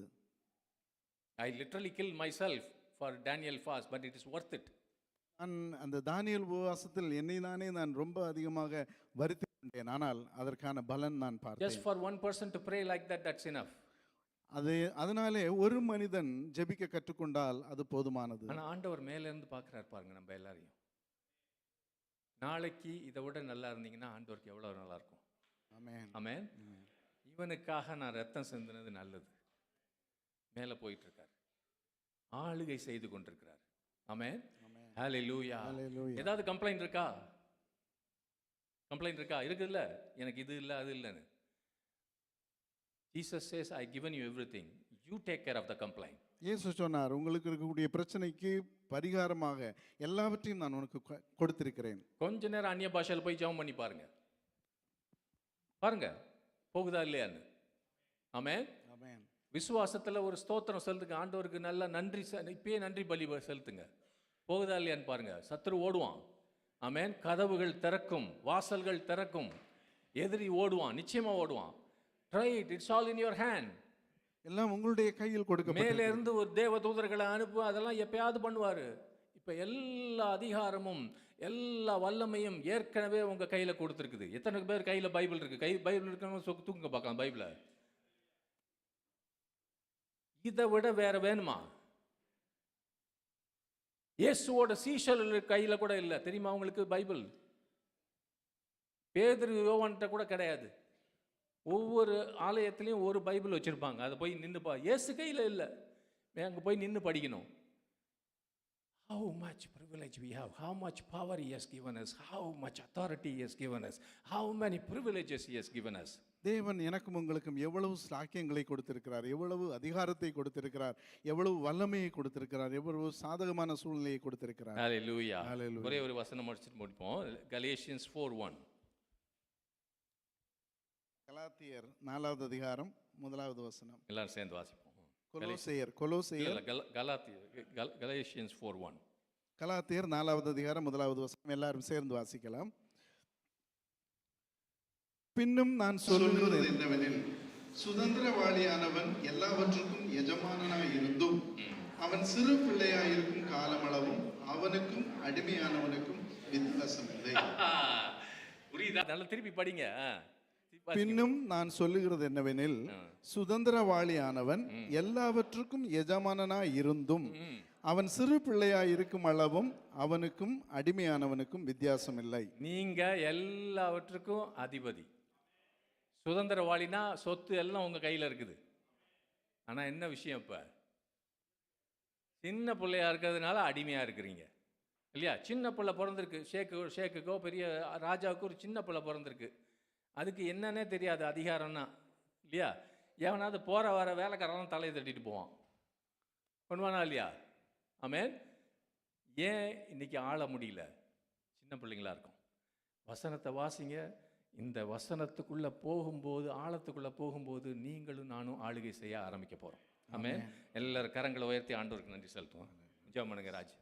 I literally killed myself for Daniel fast, but it is worth it. நான் அந்த தானியேல் உபவாசத்தில் என்னை நான் ரொம்ப அதிகமாக வருத்திக் கொண்டேன். ஆனால் அதற்கான பலன் நான் பார்த்தேன். Just for one person to pray like that, that's enough. அதனாலே ஒரு மனிதன் ஜெபிக்க கற்றுக்கொண்டால் அது போதுமானது. ஆனா ஆண்டவர் மேல இருந்து பார்க்கறாரு பாருங்க நம்ம எல்லாரையும். நாளைக்கு இதை விட நல்லா இருந்தீங்கன்னா ஆண்டவருக்கு எவ்வளவு நல்லா இருக்கும். ஆமென். ஆமென். இவனுக்காக நான் ரத்தம் சிந்தினது நல்லது. மேலே போயிட்டு இருக்கார், ஆளுகை செய்து கொண்டிருக்கிறார். ஆமென். ஹல்லேலூயா. ஏதாவது கம்ப்ளைண்ட் இருக்கா? கம்ப்ளைண்ட் இருக்கா? இருக்குல்ல, எனக்கு இது இல்லை அது இல்லைன்னு. Jesus says, I given you everything. You take care of the complaint. இயேசு சொன்னார், உங்களுக்கு இருக்கக்கூடிய பிரச்சனைக்கு பரிகாரமாக எல்லாவற்றையும் நான் உனக்கு கொடுத்திருக்கிறேன். கொஞ்ச நேரம் அந்நிய பாஷையில் போய் ஜெபம் பண்ணி பாருங்க, பாருங்க போகுதா இல்லையான்னு. ஆமென். ஆமென். விசுவாசத்தில் ஒரு ஸ்தோத்திரம் செலுத்துங்க, ஆண்டவருக்கு நல்லா நன்றி, இப்பயே நன்றி பலி செலுத்துங்க. போகுதா இல்லையான்னு பாருங்க. சத்துரு ஓடுவான். ஆமென். கதவுகள் திறக்கும், வாசல்கள் திறக்கும், எதிரி ஓடுவான், நிச்சயமா ஓடுவான். Try it, it's all in your hand. எல்லாம் உங்களுடைய கையில் கொடுக்கப்பட்டது. மேலே இருந்து ஒரு தேவ தூதர்களை அனுப்பு, அதெல்லாம் எப்பயாவது பண்ணுவாரு. இப்ப எல்லா அதிகாரமும் எல்லா வல்லமையும் ஏற்கனவே உங்க கையில கொடுத்துருக்குது. எத்தனை பேர் கையில பைபிள் இருக்கு? பைபிள் இருக்கவங்க தூக்குங்க பார்க்கலாம் பைபிள. இதை விட வேற வேணுமா? இயேசுவோட சீஷர்கள் கையில கூட இல்லை தெரியுமா உங்களுக்கு பைபிள்? பேதுரு யோவான்கிட்ட கூட கிடையாது. ஒவ்வொரு ஆலயத்திலையும் ஒரு பைபிள் வச்சிருப்பாங்க. அதை போய் நின்று இயேசு கையில் இல்லை, அங்கே போய் நின்று படிக்கணும். How much privilege we have, how much power he has given us, how much authority he has given us, how many privileges he has given us. தேவன் எனக்கும் உங்களுக்கும் எவ்வளவு சாக்கியங்களை கொடுத்திருக்கிறார், எவ்வளவு அதிகாரத்தை கொடுத்திருக்கிறார், எவ்வளவு வல்லமையை கொடுத்திருக்கிறார், எவ்வளவு சாதகமான சூழ்நிலையை கொடுத்திருக்கிறார். ஹல்லேலூயா. ஒரே ஒரு வசனம் முடிச்சிட்டு முடிப்போம். Galatians 4:1. கலாத்தியர் 4வது அதிகாரம் 1வது வசனம். எல்லாரும் சேர்ந்து வாசிப்போம். கொலோசையர் Galatians 4:1. கலாத்தியர் 4வது அதிகாரம் 1வது வசனம். எல்லாரும் சேர்ந்து வாசிக்கலாம். பின்னும் நான் சொல்லுவது என்னவெனில், சுதந்திரவாளியானவன் எல்லாவற்றுக்கும் எஜமானனாய் இருந்தும் அவன் சிறு பிள்ளையாயிருக்கும் காலமளவும் அவனுக்கும் அடிமையானவனுக்கும் வித்தியாசம் இல்லை. புரியுதா? நல்லா திருப்பி படிங்க. பின்னும் நான் சொல்லுகிறது என்னவெனில், சுதந்திரவாளியானவன் எல்லாவற்றுக்கும் எஜமானனாய் இருந்தும் அவன் சிறு பிள்ளையாய் இருக்கும் அளவும் அவனுக்கும் அடிமையானவனுக்கும் வித்தியாசம் இல்லை. நீங்க எல்லாவற்றுக்கும் அதிபதி. சுதந்திரவாளினா சொத்து எல்லாம் உங்க கையில இருக்குது. ஆனா என்ன விஷயம், இப்ப சின்ன பிள்ளையா இருக்கிறதுனால அடிமையா இருக்கிறீங்க இல்லையா? சின்ன பிள்ளை பிறந்திருக்கு, ஷேக்குக்கோ பெரிய ராஜாவுக்கு ஒரு சின்ன பிள்ளை பிறந்திருக்கு. அதுக்கு என்னன்னே தெரியாது அதிகாரம்னா இல்லையா? எவனாவது போற வர வேலைக்காரெல்லாம் தலையை தட்டிட்டு போவான், பண்ணுவானா இல்லையா? ஆமென். ஏன் இன்னைக்கு ஆள முடியல? சின்ன பிள்ளைங்களா இருக்கும். வசனத்தை வாசிங்க. இந்த வசனத்துக்குள்ள போகும்போது, ஆழத்துக்குள்ள போகும்போது நீங்களும் நானும் ஆளுகை செய்ய ஆரம்பிக்க போறோம். ஆமென். எல்லாரும் கரங்களை உயர்த்தி ஆண்டவருக்கு நன்றி செலுத்துவோம். ஜெபம் பண்ணுங்க ராஜ்.